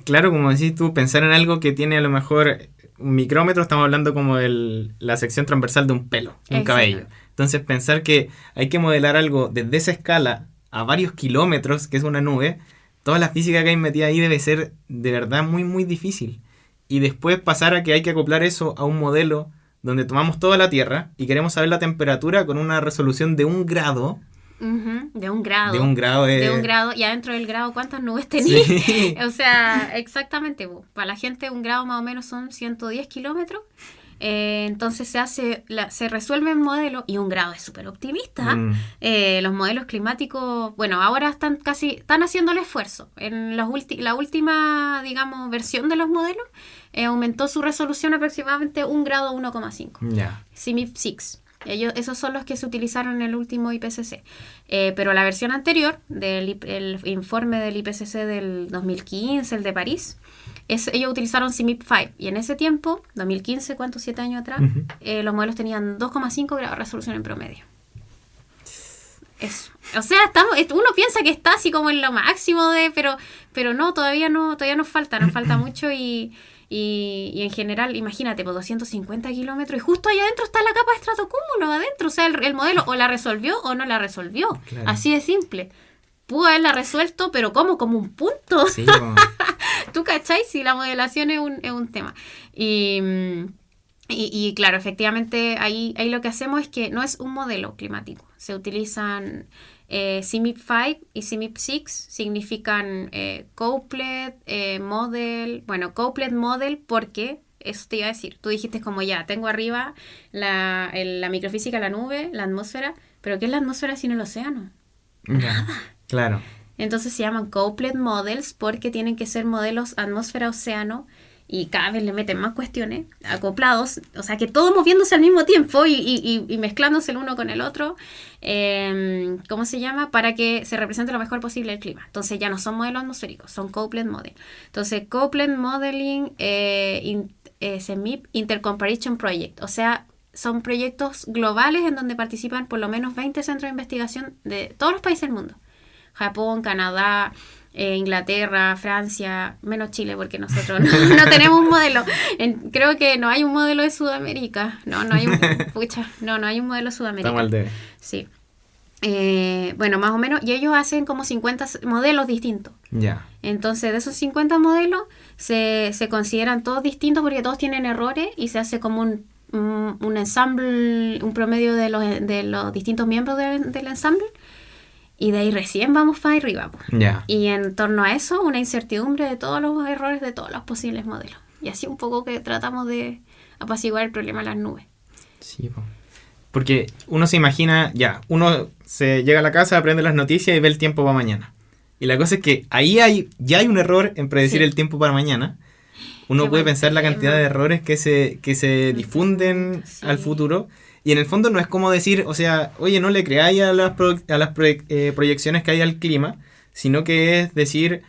claro, como decís tú, pensar en algo que tiene a lo mejor un micrómetro, estamos hablando como de la sección transversal de un pelo, un cabello. Entonces pensar que hay que modelar algo desde esa escala a varios kilómetros, que es una nube, toda la física que hay metida ahí debe ser de verdad muy, muy difícil. Y después pasar a que hay que acoplar eso a un modelo donde tomamos toda la Tierra y queremos saber la temperatura con una resolución de 1 grado. De un grado. De un grado. De 1 grado. Y adentro del grado, ¿cuántas nubes tenías? Sí. O sea, exactamente. Para la gente 1 grado más o menos son 110 kilómetros. Entonces se resuelve el modelo y 1 grado es súper optimista. Los modelos climáticos, bueno, ahora están haciendo el esfuerzo. En la última, digamos, versión de los modelos, aumentó su resolución aproximadamente 1 grado 1,5. Yeah. CMIP6. Esos son los que se utilizaron en el último IPCC. Pero la versión anterior, el informe del IPCC del 2015, el de París, ellos utilizaron CMIP5. Y en ese tiempo, 2015, ¿cuántos? 7 años atrás, los modelos tenían 2,5 grados de resolución en promedio. Eso. O sea, uno piensa que está así como en lo máximo pero no, todavía nos falta mucho y en general, imagínate, por 250 kilómetros y justo allá adentro está la capa de estratocúmulo adentro, o sea, el modelo o la resolvió o no la resolvió, claro. Así de simple. Pudo haberla resuelto, pero ¿cómo? Como un punto. Sí, ¿tú cachai? Si la modelación es un tema. Y Y claro, efectivamente ahí lo que hacemos es que no es un modelo climático. Se utilizan CMIP5 y CMIP6, significan Couplet, Model. Bueno, Couplet Model porque, eso te iba a decir, tú dijiste como ya, tengo arriba la microfísica, la nube, la atmósfera, pero ¿qué es la atmósfera sin el océano? Nada. Claro. Entonces se llaman Couplet Models porque tienen que ser modelos atmósfera-océano. Y cada vez le meten más cuestiones acoplados, o sea que todo moviéndose al mismo tiempo y mezclándose el uno con el otro, ¿cómo se llama? Para que se represente lo mejor posible el clima. Entonces ya no son modelos atmosféricos, son Couplet Model. Entonces Couplet Modeling CMIP Intercomparison Project, o sea, son proyectos globales en donde participan por lo menos 20 centros de investigación de todos los países del mundo. Japón, Canadá, Inglaterra, Francia, menos Chile porque nosotros no tenemos un modelo. Creo que no hay un modelo de Sudamérica. No hay un modelo de Sudamérica. Estamos al debe. Sí. Bueno, más o menos, y ellos hacen como 50 modelos distintos. Ya. Entonces, de esos 50 modelos se consideran todos distintos porque todos tienen errores y se hace como un ensamble, un promedio de los distintos miembros del ensamble. Y de ahí recién vamos para arriba. Ya. Y en torno a eso, una incertidumbre de todos los errores de todos los posibles modelos. Y así un poco que tratamos de apaciguar el problema de las nubes. Sí, porque uno se imagina, uno se llega a la casa, aprende las noticias y ve el tiempo para mañana. Y la cosa es que ahí ya hay un error en predecir el tiempo para mañana. Uno puede pensar la cantidad de errores que se difunden al futuro. Y en el fondo no es como decir, o sea, oye, no le creáis a las proyecciones que hay al clima, sino que es decir,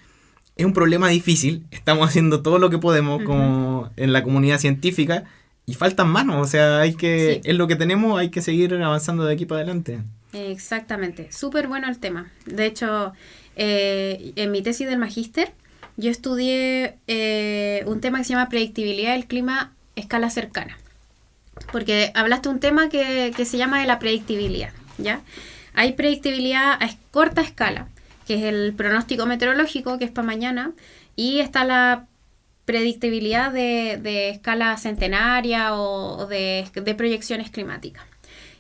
es un problema difícil, estamos haciendo todo lo que podemos como en la comunidad científica y faltan manos, o sea, es lo que tenemos, hay que seguir avanzando de aquí para adelante. Exactamente, súper bueno el tema. De hecho, en mi tesis del magíster, yo estudié un tema que se llama predictibilidad del clima a escala cercana. Porque hablaste de un tema que se llama de la predictibilidad, ¿ya? Hay predictibilidad a corta escala, que es el pronóstico meteorológico, que es para mañana, y está la predictibilidad de escala centenaria o de proyecciones climáticas.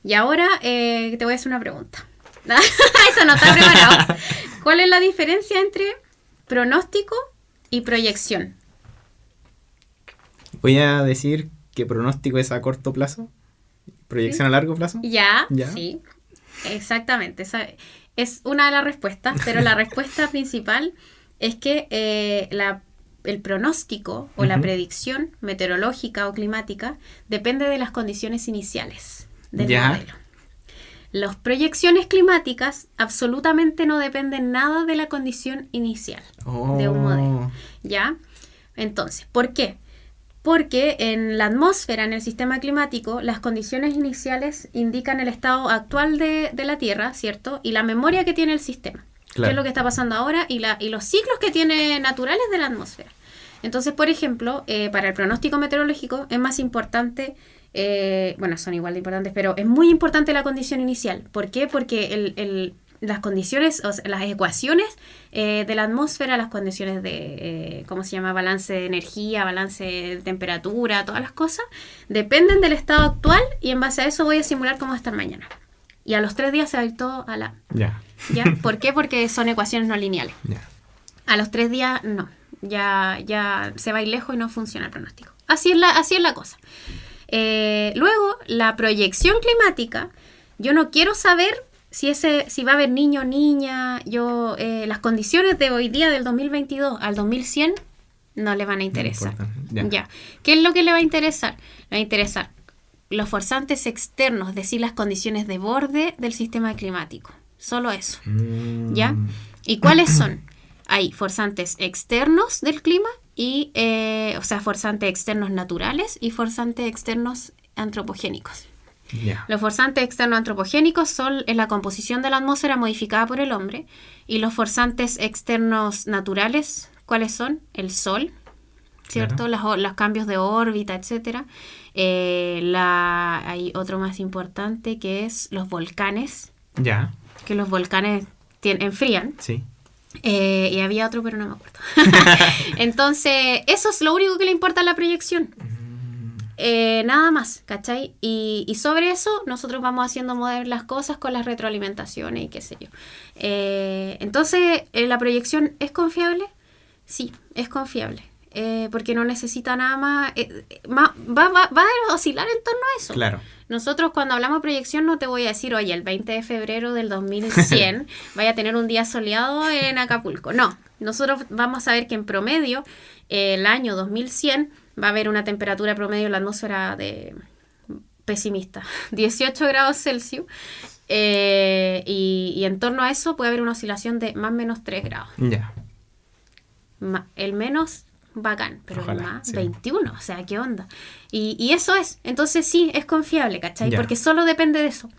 Y ahora te voy a hacer una pregunta. Eso no está preparado. ¿Cuál es la diferencia entre pronóstico y proyección? Voy a decir que pronóstico es a corto plazo, proyección a largo plazo. Ya, sí, exactamente. Esa es una de las respuestas, pero la respuesta principal es que el pronóstico o la predicción meteorológica o climática depende de las condiciones iniciales del modelo. Las proyecciones climáticas absolutamente no dependen nada de la condición inicial de un modelo. ¿Ya? Entonces, ¿por qué? Porque en la atmósfera, en el sistema climático, las condiciones iniciales indican el estado actual de la Tierra, ¿cierto? Y la memoria que tiene el sistema. Claro. ¿Qué es lo que está pasando ahora? Y los ciclos que tiene naturales de la atmósfera. Entonces, por ejemplo, para el pronóstico meteorológico es más importante, son igual de importantes, pero es muy importante la condición inicial. ¿Por qué? Porque las condiciones, o sea, las ecuaciones de la atmósfera, las condiciones de, balance de energía, balance de temperatura, todas las cosas, dependen del estado actual y en base a eso voy a simular cómo va a estar mañana. Y a los 3 días se va a ir todo a la... ¿Ya? ¿Por qué? Porque son ecuaciones no lineales. A los 3 días, no. Ya se va a ir lejos y no funciona el pronóstico. Así es la cosa. Luego, la proyección climática, yo no quiero saber si va a haber niño o niña, las condiciones de hoy día del 2022 al 2100 no le van a interesar. Ya. ¿Qué es lo que le va a interesar? Le va a interesar los forzantes externos, es decir, las condiciones de borde del sistema climático. Solo eso. ¿Ya? ¿Y cuáles son? Hay forzantes externos del clima y, forzantes externos naturales y forzantes externos antropogénicos. Yeah. Los forzantes externos antropogénicos son la composición de la atmósfera modificada por el hombre, y los forzantes externos naturales, ¿cuáles son? El sol, ¿cierto? Claro. Los cambios de órbita, etcétera. Hay otro más importante que es los volcanes. Ya. Que los volcanes enfrían. Sí. Y había otro, pero no me acuerdo. Entonces, eso es lo único que le importa a la proyección. Nada más, ¿cachai? Y sobre eso nosotros vamos haciendo mover las cosas con las retroalimentaciones y qué sé yo. Entonces, ¿la proyección es confiable? Sí, es confiable. Porque no necesita nada más, va a oscilar en torno a eso. Claro. Nosotros cuando hablamos de proyección no te voy a decir, oye, el 20 de febrero del 2100 vaya a tener un día soleado en Acapulco. No, nosotros vamos a ver que en promedio el año 2100 va a haber una temperatura promedio en la atmósfera de pesimista, 18 grados Celsius. Y en torno a eso puede haber una oscilación de más o menos 3 grados. Ya. El menos bacán, pero Ojalá, el más sí. 21, o sea, ¿qué onda? Y eso es, entonces sí, es confiable, ¿cachai? Ya. Porque solo depende de eso.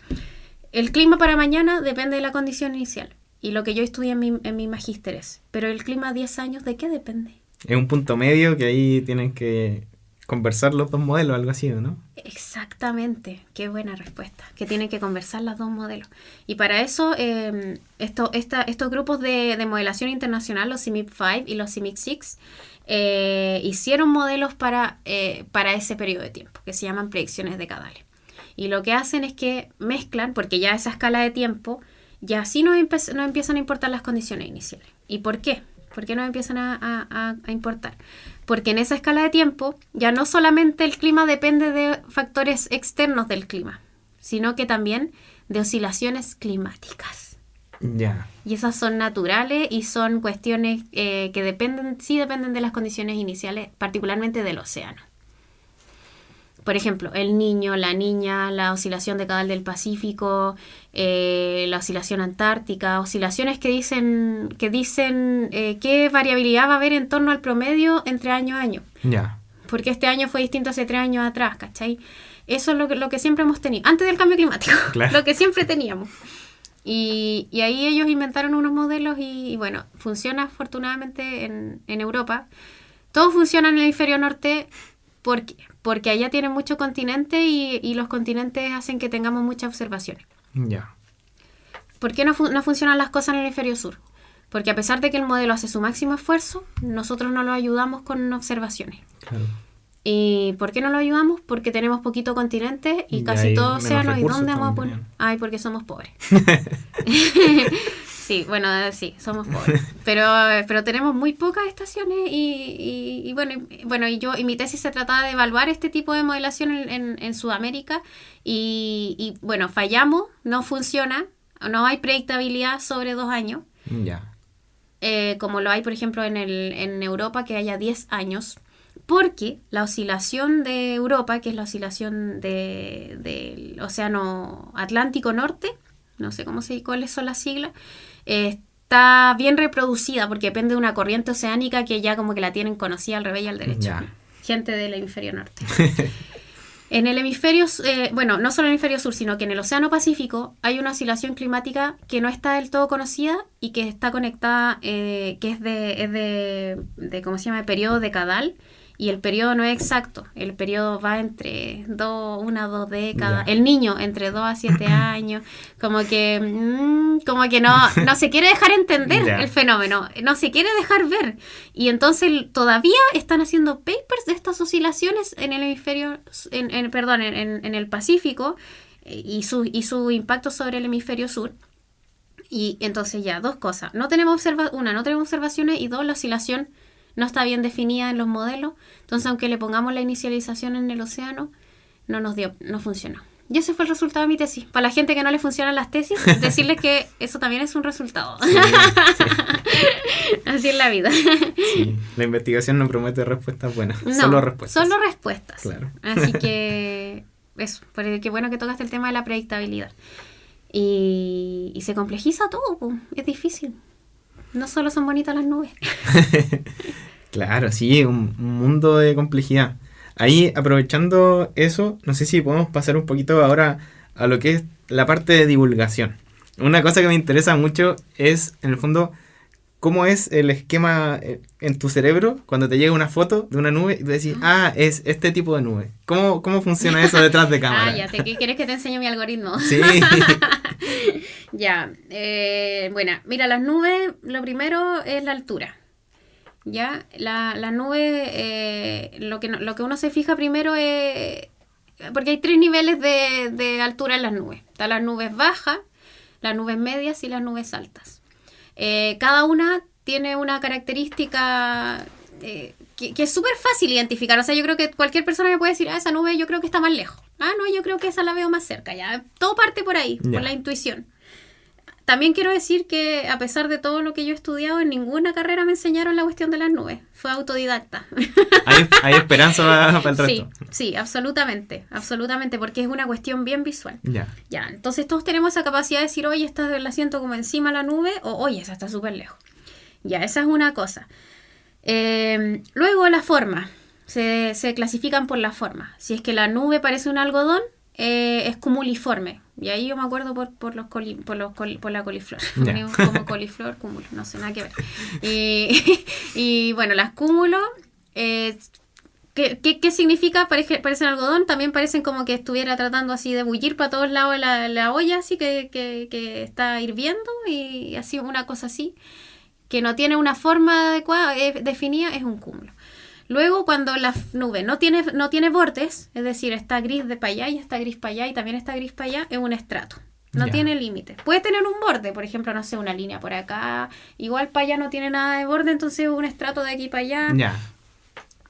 El clima para mañana depende de la condición inicial. Y lo que yo estudié en mi magíster es, pero el clima a 10 años, ¿de qué depende? Es un punto medio que ahí tienen que conversar los dos modelos, algo así, ¿no? Exactamente, qué buena respuesta, que tienen que conversar los dos modelos. Y para eso, estos grupos de modelación internacional, los CIMIP-5 y los CIMIC-6, hicieron modelos para ese periodo de tiempo, que se llaman predicciones decadales. Y lo que hacen es que mezclan, porque ya esa escala de tiempo, ya sí nos empiezan a importar las condiciones iniciales. ¿Y por qué? ¿Por qué nos empiezan a importar? Porque en esa escala de tiempo ya no solamente el clima depende de factores externos del clima, sino que también de oscilaciones climáticas. Ya. Y esas son naturales y son cuestiones que dependen de las condiciones iniciales, particularmente del océano. Por ejemplo, el niño, la niña, la oscilación decadal del Pacífico, la oscilación antártica, oscilaciones que dicen qué variabilidad va a haber en torno al promedio entre año a año. Ya. Porque este año fue distinto hace 3 años atrás, ¿cachai? Eso es lo que siempre hemos tenido, antes del cambio climático, Claro. lo que siempre teníamos. Y ahí ellos inventaron unos modelos y bueno, funciona afortunadamente en Europa. Todo funciona en el hemisferio norte. ¿Por qué? Porque allá tienen mucho continente y los continentes hacen que tengamos muchas observaciones. Ya. ¿Por qué no funcionan las cosas en el hemisferio sur? Porque a pesar de que el modelo hace su máximo esfuerzo, nosotros no lo ayudamos con observaciones. Claro. ¿Y por qué no lo ayudamos? Porque tenemos poquito continente y Y casi hay todo menos océano. ¿Y recursos dónde vamos a poner? también. Ay, porque somos pobres. Sí, bueno, sí, somos pobres. Pero tenemos muy pocas estaciones y mi tesis se trataba de evaluar este tipo de modelación en Sudamérica y bueno, fallamos, no funciona, no hay predictabilidad sobre 2 años, Ya. como lo hay, por ejemplo, en Europa, que haya 10 años. Porque la oscilación de Europa, que es la oscilación del Océano Atlántico Norte, no sé cuáles son las siglas, está bien reproducida porque depende de una corriente oceánica que ya como que la tienen conocida al revés y al derecho. Ya. Gente del hemisferio norte. En el hemisferio, no solo en el hemisferio sur, sino que en el Océano Pacífico hay una oscilación climática que no está del todo conocida y que está conectada, que es de ¿cómo se llama?, de periodo decadal. Y el periodo no es exacto, el periodo va entre 2 décadas, Ya. el niño entre 2 a 7 años, como que no se quiere dejar entender Ya. el fenómeno, no se quiere dejar ver. Y entonces todavía están haciendo papers de estas oscilaciones en el hemisferio, en el Pacífico y su impacto sobre el hemisferio sur. Y entonces ya, 2 cosas, no tenemos observaciones y 2, la oscilación no está bien definida en los modelos, entonces aunque le pongamos la inicialización en el océano, no funcionó. Y ese fue el resultado de mi tesis. Para la gente que no le funcionan las tesis, decirles que eso también es un resultado. Sí. Así es la vida. Sí. La investigación no promete respuestas buenas, No, solo respuestas. Solo respuestas. Claro. Así que eso, qué bueno que tocaste el tema de la predictabilidad. Y se complejiza todo, po. Es difícil. No solo son bonitas las nubes. Claro, sí, un mundo de complejidad. Ahí, aprovechando eso, no sé si podemos pasar un poquito ahora a lo que es la parte de divulgación. Una cosa que me interesa mucho es, en el fondo, cómo es el esquema en tu cerebro cuando te llega una foto de una nube y tú decís, es este tipo de nube. ¿Cómo funciona eso detrás de cámara? ¿Quieres que te enseñe mi algoritmo? Sí. Ya, bueno, mira, las nubes, lo primero es la altura. ¿ya? La nube, lo que uno se fija primero es... Porque hay 3 niveles de altura en las nubes. Están las nubes bajas, las nubes medias y las nubes altas. Cada una tiene una característica que es súper fácil identificar. O sea, yo creo que cualquier persona me puede decir, esa nube yo creo que está más lejos. No, yo creo que esa la veo más cerca. Ya, todo parte por ahí, por la intuición. También quiero decir que a pesar de todo lo que yo he estudiado, en ninguna carrera me enseñaron la cuestión de las nubes. Fue autodidacta. Hay esperanza para el resto. Sí, absolutamente, porque es una cuestión bien visual. Ya. Entonces todos tenemos esa capacidad de decir, oye, la siento como encima de la nube, o oye, esa está súper lejos. Ya, esa es una cosa. Luego la forma. Se clasifican por la forma. Si es que la nube parece un algodón, es cumuliforme. Y ahí yo me acuerdo por la coliflor. Tenemos como coliflor, cúmulo, no sé, nada que ver. Y bueno, las cúmulos, ¿qué significa? Parecen algodón, también parecen como que estuviera tratando así de bullir para todos lados la olla, así que está hirviendo, y así una cosa así, que no tiene una forma adecuada, definida, es un cúmulo. Luego, cuando la nube no tiene bordes, es decir, está gris de para allá y está gris para allá y también está gris para allá, es un estrato. No tiene límite. Puede tener un borde, por ejemplo, no sé, una línea por acá. Igual para allá no tiene nada de borde, entonces es un estrato de aquí para allá.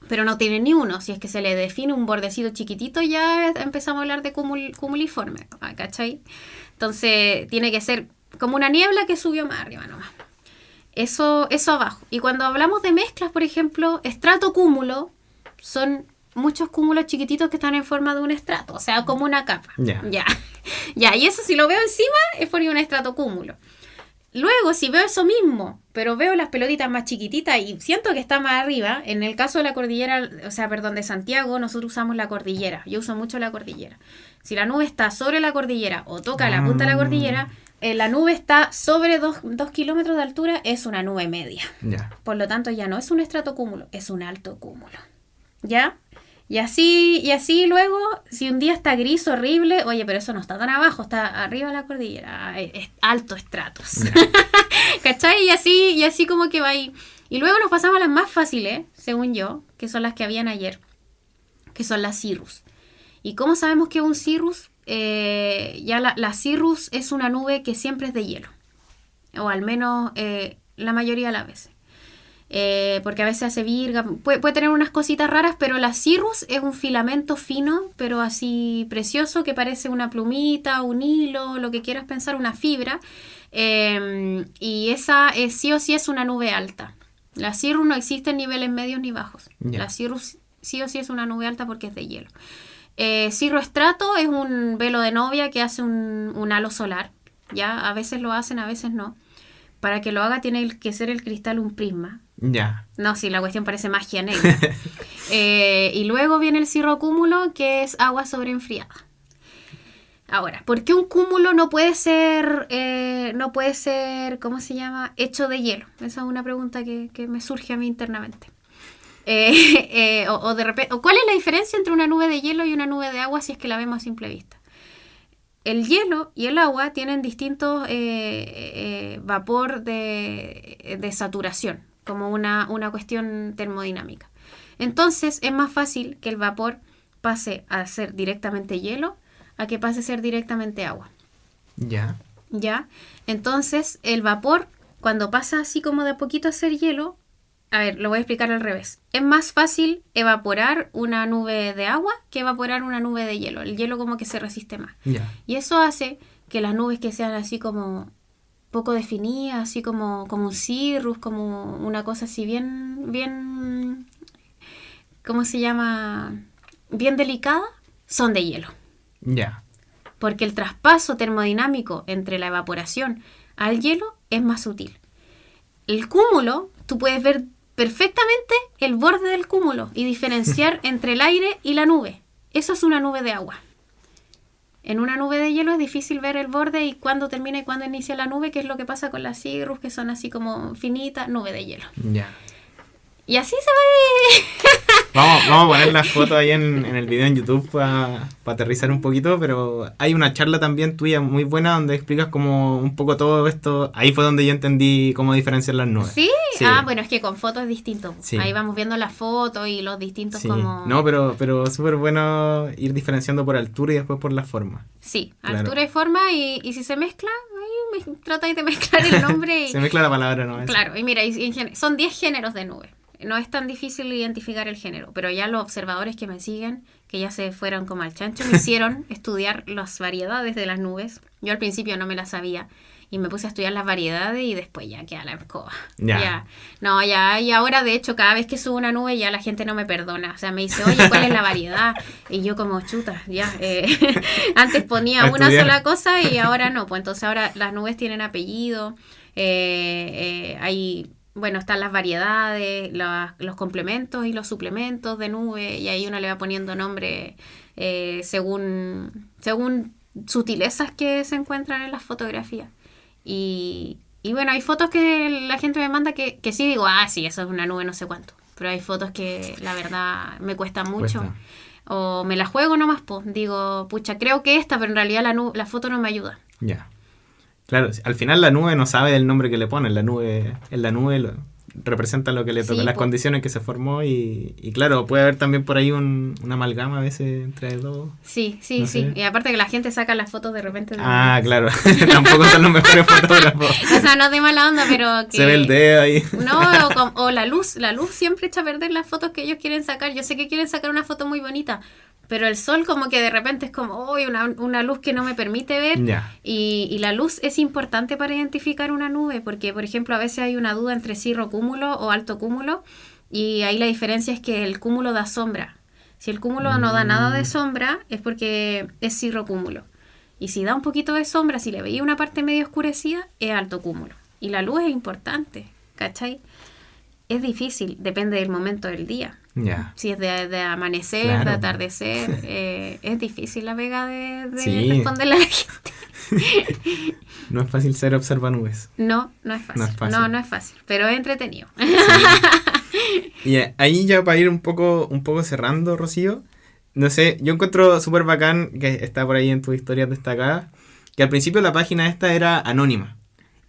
Pero no tiene ni uno. Si es que se le define un bordecito chiquitito, ya empezamos a hablar de cumuliforme. ¿Cachai? Entonces, tiene que ser como una niebla que subió más arriba nomás. Eso abajo. Y cuando hablamos de mezclas, por ejemplo, estrato-cúmulo, son muchos cúmulos chiquititos que están en forma de un estrato, o sea, como una capa. Ya, y eso si lo veo encima es por un estrato-cúmulo. Luego, si veo eso mismo, pero veo las pelotitas más chiquititas y siento que está más arriba, en el caso de la cordillera, de Santiago, nosotros usamos la cordillera. Yo uso mucho la cordillera. Si la nube está sobre la cordillera o toca la punta de la cordillera, la nube está sobre 2 kilómetros de altura, es una nube media. Por lo tanto, ya no es un estratocúmulo, es un alto cúmulo. ¿Ya? Y así luego, si un día está gris, horrible, oye, pero eso no está tan abajo, está arriba de la cordillera, es alto estratos. ¿Cachai? Y así como que va ahí. Y luego nos pasamos a las más fáciles, según yo, que son las que habían ayer, que son las cirrus. ¿Y cómo sabemos que es un cirrus? La cirrus es una nube que siempre es de hielo, o al menos la mayoría de las veces, porque a veces hace virga, puede tener unas cositas raras, pero la cirrus es un filamento fino, pero así precioso, que parece una plumita, un hilo, lo que quieras pensar, una fibra, y esa sí o sí es una nube alta. La cirrus no existe en niveles medios ni bajos. La cirrus sí o sí es una nube alta porque es de hielo. Cirroestrato es un velo de novia que hace un halo solar, ¿ya? A veces lo hacen, a veces no. Para que lo haga tiene que ser el cristal un prisma. No, sí, la cuestión parece magia negra. Y luego viene el cirrocúmulo, que es agua sobreenfriada. Ahora, ¿por qué un cúmulo no puede ser, ¿cómo se llama? Hecho de hielo? Esa es una pregunta que me surge a mí internamente. De repente, ¿cuál es la diferencia entre una nube de hielo y una nube de agua si es que la vemos a simple vista? El hielo y el agua tienen distintos vapor de saturación, como una cuestión termodinámica. Entonces es más fácil que el vapor pase a ser directamente hielo a que pase a ser directamente agua. ¿Ya? Entonces el vapor, cuando pasa así como de a poquito a ser hielo, a ver, lo voy a explicar al revés. Es más fácil evaporar una nube de agua que evaporar una nube de hielo. El hielo como que se resiste más. Y eso hace que las nubes que sean así como poco definidas, así como un cirrus, como una cosa así bien, ¿cómo se llama? Bien delicada, son de hielo. Porque el traspaso termodinámico entre la evaporación al hielo es más sutil. El cúmulo, tú puedes ver perfectamente el borde del cúmulo y diferenciar entre el aire y la nube. Eso es una nube de agua. En una nube de hielo es difícil ver el borde y cuándo termina y cuándo inicia la nube, que es lo que pasa con las cirrus, que son así como finitas, nube de hielo. Y así se va. Vamos a poner las fotos ahí en el video en YouTube para aterrizar un poquito, pero hay una charla también tuya muy buena donde explicas como un poco todo esto. Ahí fue donde yo entendí cómo diferenciar las nubes. Sí, Sí. Bueno, es que con fotos es distinto. Sí. Ahí vamos viendo las fotos y los distintos Sí. como... No, pero súper bueno ir diferenciando por altura y después por la forma. Sí, Claro. altura y forma, y si se mezcla, ahí tratáis de mezclar el nombre. Se mezcla la palabra, ¿no? Claro, y mira, son 10 géneros de nubes. No es tan difícil identificar el género, pero ya los observadores que me siguen, que ya se fueron como al chancho, me hicieron estudiar las variedades de las nubes. Yo al principio no me las sabía y me puse a estudiar las variedades y después ya queda la escoba. Ya. No, ya, y ahora de hecho cada vez que subo una nube ya la gente no me perdona. O sea, me dice, oye, ¿cuál es la variedad? Y yo como, chuta, ya. Antes ponía una sola cosa y ahora no. Pues entonces ahora las nubes tienen apellido, hay... Bueno, están las variedades, los complementos y los suplementos de nube, y ahí uno le va poniendo nombre según sutilezas que se encuentran en las fotografías. Y bueno, hay fotos que la gente me manda que sí digo, sí, eso es una nube no sé cuánto. Pero hay fotos que la verdad me cuesta mucho. O me la juego nomás, pues digo, pucha, creo que esta, pero en realidad la foto no me ayuda. Ya. Claro, al final la nube no sabe del nombre que le ponen. En la nube representa lo que le toca, las condiciones que se formó y claro, puede haber también por ahí una amalgama a veces entre dos. Sí. Y aparte que la gente saca las fotos de repente. Claro. Tampoco son los mejores fotógrafos. O sea, no es de mala onda, pero que... Se ve el dedo ahí. No, o la luz. La luz siempre echa a perder las fotos que ellos quieren sacar. Yo sé que quieren sacar una foto muy bonita, pero el sol como que de repente es como una luz que no me permite ver. Ya. Y la luz es importante para identificar una nube, porque por ejemplo a veces hay una duda entre cirrocúmulo o alto cúmulo, y ahí la diferencia es que el cúmulo da sombra. Si el cúmulo no da nada de sombra es porque es cirrocúmulo, y si da un poquito de sombra, si le veía una parte medio oscurecida, es alto cúmulo. Y la luz es importante, ¿cachai? Es difícil, depende del momento del día. Ya. Si es de amanecer, Claro. de atardecer, es difícil la pega de Sí. responderle a la gente. No es fácil ser observanubes. No es fácil. No es fácil. No es fácil, pero es entretenido. Y ahí ya para ir un poco cerrando, Rocío, no sé, yo encuentro súper bacán, que está por ahí en tus historias destacadas, que al principio la página esta era anónima.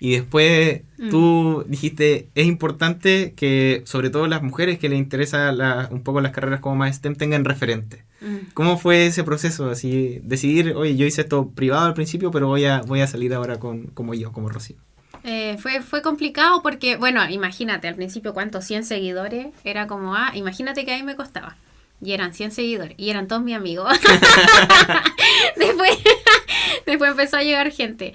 Y después tú dijiste, es importante que sobre todo las mujeres que les interesa un poco las carreras como más STEM tengan referentes. ¿Cómo fue ese proceso? Así decidir, oye, yo hice esto privado al principio, pero voy a salir ahora como Rocío. Fue complicado porque, bueno, imagínate, al principio, ¿cuántos? 100 seguidores. Era como, imagínate que ahí me costaba. Y eran 100 seguidores. Y eran todos mis amigos. Después empezó a llegar gente.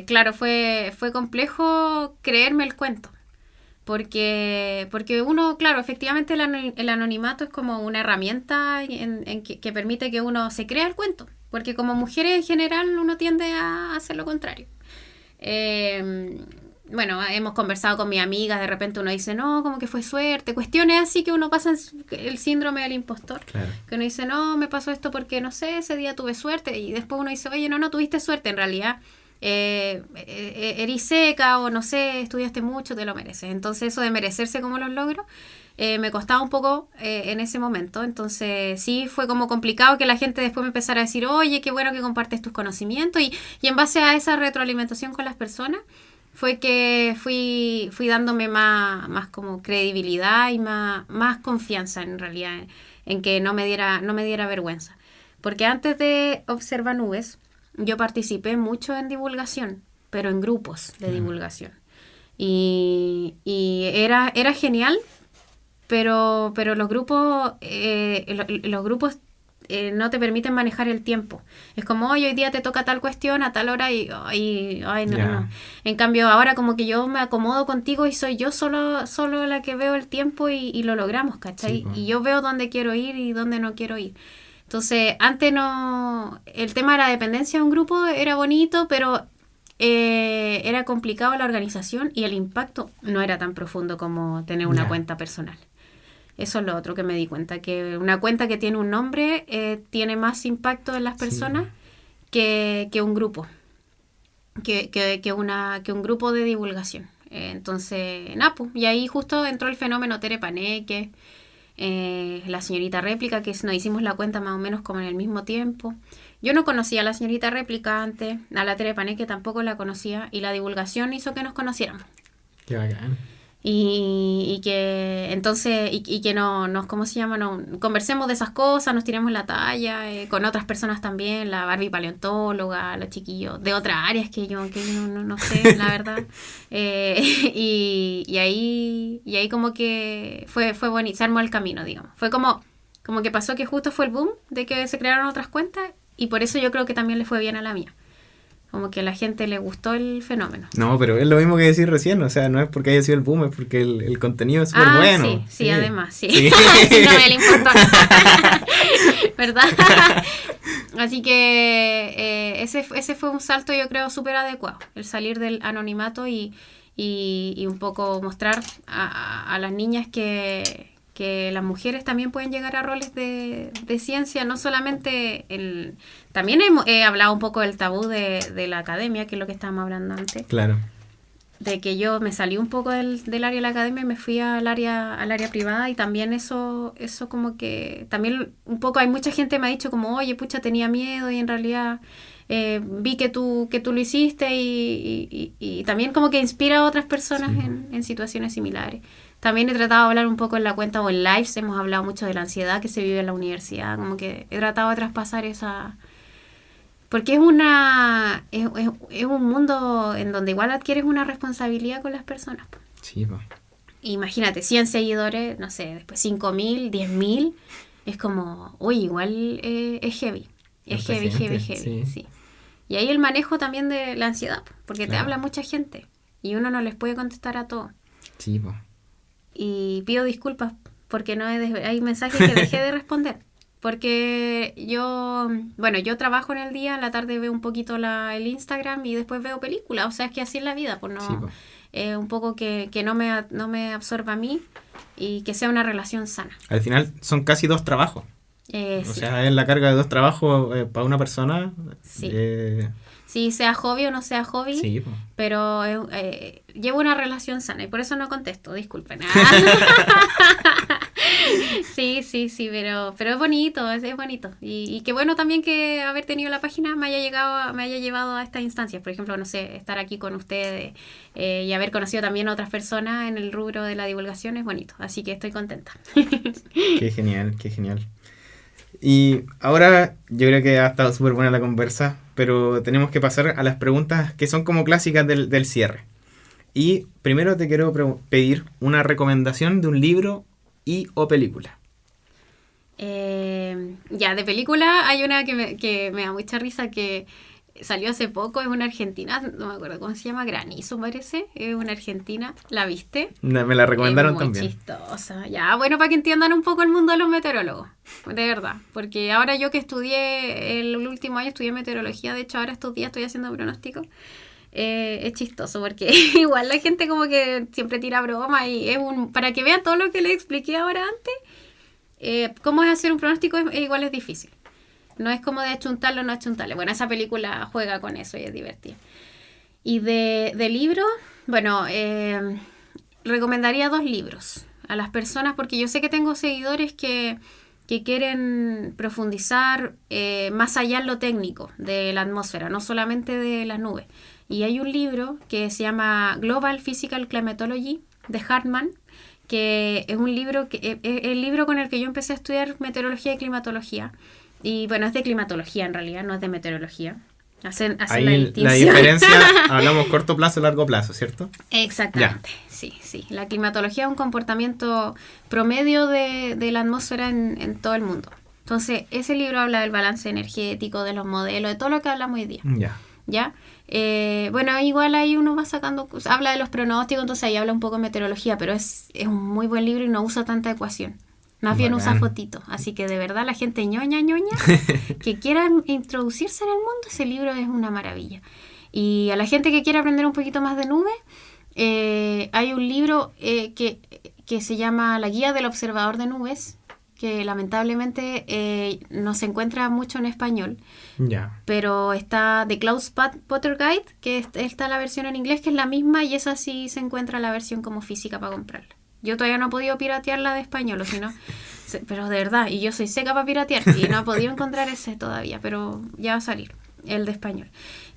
Claro, fue complejo creerme el cuento. Porque uno, claro, efectivamente el anonimato es como una herramienta que permite que uno se crea el cuento. Porque como mujeres en general uno tiende a hacer lo contrario. Bueno, hemos conversado con mis amigas, de repente uno dice, no, como que fue suerte, cuestiones así que uno pasa el síndrome del impostor, Claro. que uno dice, no, me pasó esto porque, no sé, ese día tuve suerte, y después uno dice, oye, no tuviste suerte, en realidad eres seca, o no sé, estudiaste mucho, te lo mereces. Entonces eso de merecerse como los logros, me costaba un poco en ese momento. Entonces sí fue como complicado que la gente después me empezara a decir, oye, qué bueno que compartes tus conocimientos, y en base a esa retroalimentación con las personas fue que fui dándome más como credibilidad y más confianza en realidad, en que no me diera vergüenza. Porque antes de Observa Nubes, yo participé mucho en divulgación, pero en grupos de divulgación. Y era genial, pero los grupos no te permiten manejar el tiempo. Es como, hoy día te toca tal cuestión a tal hora y no. En cambio, ahora como que yo me acomodo contigo y soy yo solo la que veo el tiempo y lo logramos, ¿cachai? Sí, bueno. Y yo veo dónde quiero ir y dónde no quiero ir. Entonces, antes no... El tema de la dependencia de un grupo era bonito, pero era complicado la organización y el impacto no era tan profundo como tener una cuenta personal. Eso es lo otro que me di cuenta, que una cuenta que tiene un nombre tiene más impacto en las personas que un grupo, que un grupo de divulgación. Entonces, y ahí justo entró el fenómeno Tere Paneque, la señorita Réplica, que nos hicimos la cuenta más o menos como en el mismo tiempo. Yo no conocía a la señorita Réplica antes, a la Tere Paneque tampoco la conocía, y la divulgación hizo que nos conociéramos. Qué bacán. Y que entonces, y que nos, ¿cómo se llama? No, conversemos de esas cosas, nos tiremos la talla, con otras personas también, la Barbie paleontóloga, los chiquillos de otras áreas que yo no sé, la verdad. Y ahí como que fue bonito, se armó el camino, digamos. Fue como que pasó que justo fue el boom de que se crearon otras cuentas, y por eso yo creo que también le fue bien a la mía. Como que a la gente le gustó el fenómeno. No, pero es lo mismo que decir recién, o sea, no es porque haya sido el boom, es porque el contenido es súper bueno. Sí, además, sí. No me le importó. ¿Verdad? Así que ese fue un salto, yo creo, súper adecuado. El salir del anonimato y un poco mostrar a las niñas que las mujeres también pueden llegar a roles de ciencia, no solamente también he hablado un poco del tabú de la academia, que es lo que estábamos hablando antes. Claro. De que yo me salí un poco del área de la academia y me fui al área privada, y también eso como que también un poco hay mucha gente que me ha dicho como, oye, pucha, tenía miedo, y en realidad vi que tú lo hiciste, y también como que inspira a otras personas en situaciones similares. También he tratado de hablar un poco en la cuenta o en lives, hemos hablado mucho de la ansiedad que se vive en la universidad, como que he tratado de traspasar esa... Porque es un mundo en donde igual adquieres una responsabilidad con las personas. Sí, pues. Imagínate, 100 seguidores, no sé, después 5.000, 10.000, es como, uy, igual es heavy. Es heavy, sí. Y ahí el manejo también de la ansiedad, porque te habla mucha gente y uno no les puede contestar a todo. Sí, pues. Y pido disculpas porque hay mensajes que dejé de responder. Porque yo trabajo en el día, en la tarde veo un poquito el Instagram y después veo películas. O sea, es que así es la vida, pues no, sí, un poco que no me absorba a mí y que sea una relación sana. Al final son casi 2 trabajos. O sea, es la carga de 2 trabajos para una persona. Sí. Sí, sea hobby o no sea hobby, sí, pero llevo una relación sana y por eso no contesto, disculpen. Sí, pero es bonito, es bonito. Y qué bueno también que haber tenido la página me haya llevado a estas instancias. Por ejemplo, no sé, estar aquí con ustedes y haber conocido también a otras personas en el rubro de la divulgación es bonito. Así que estoy contenta. Qué genial, qué genial. Y ahora yo creo que ha estado súper buena la conversa, pero tenemos que pasar a las preguntas que son como clásicas del cierre. Y primero te quiero pedir una recomendación de un libro o película. De película hay una que me da mucha risa, que salió hace poco, es una argentina, no me acuerdo cómo se llama, Granizo parece, es una argentina, ¿la viste? Me la recomendaron también. Es muy chistosa, bueno, para que entiendan un poco el mundo de los meteorólogos, de verdad, porque ahora yo que estudié, el último año estudié meteorología, de hecho ahora estos días estoy haciendo pronóstico, es chistoso porque igual la gente como que siempre tira broma y para que vean todo lo que les expliqué ahora antes, cómo es hacer un pronóstico igual es difícil. No es como de achuntarlo o no achuntarle. Bueno, esa película juega con eso y es divertida. Y de libros, bueno, recomendaría 2 libros a las personas, porque yo sé que tengo seguidores que quieren profundizar más allá en lo técnico de la atmósfera, no solamente de las nubes. Y hay un libro que se llama Global Physical Climatology de Hartmann, que es un libro el libro con el que yo empecé a estudiar meteorología y climatología. Y bueno, es de climatología en realidad, no es de meteorología. Hacen ahí la distinción. La diferencia, hablamos corto plazo, largo plazo, ¿cierto? Exactamente, sí. La climatología es un comportamiento promedio de la atmósfera en todo el mundo. Entonces, ese libro habla del balance energético, de los modelos, de todo lo que hablamos hoy día. ¿Ya? Bueno, igual ahí uno va sacando, habla de los pronósticos, entonces ahí habla un poco de meteorología, pero es un muy buen libro y no usa tanta ecuación. Más bien usa fotitos, así que de verdad la gente ñoña que quiera introducirse en el mundo, ese libro es una maravilla. Y a la gente que quiera aprender un poquito más de nubes, hay un libro que se llama La Guía del Observador de Nubes, que lamentablemente no se encuentra mucho en español, pero está The Cloud Spotter Guide, que está la versión en inglés, que es la misma, y esa sí se encuentra la versión como física para comprarla. Yo todavía no he podido piratearla de español, pero de verdad, y yo soy seca para piratear, y no he podido encontrar ese todavía, pero ya va a salir, el de español.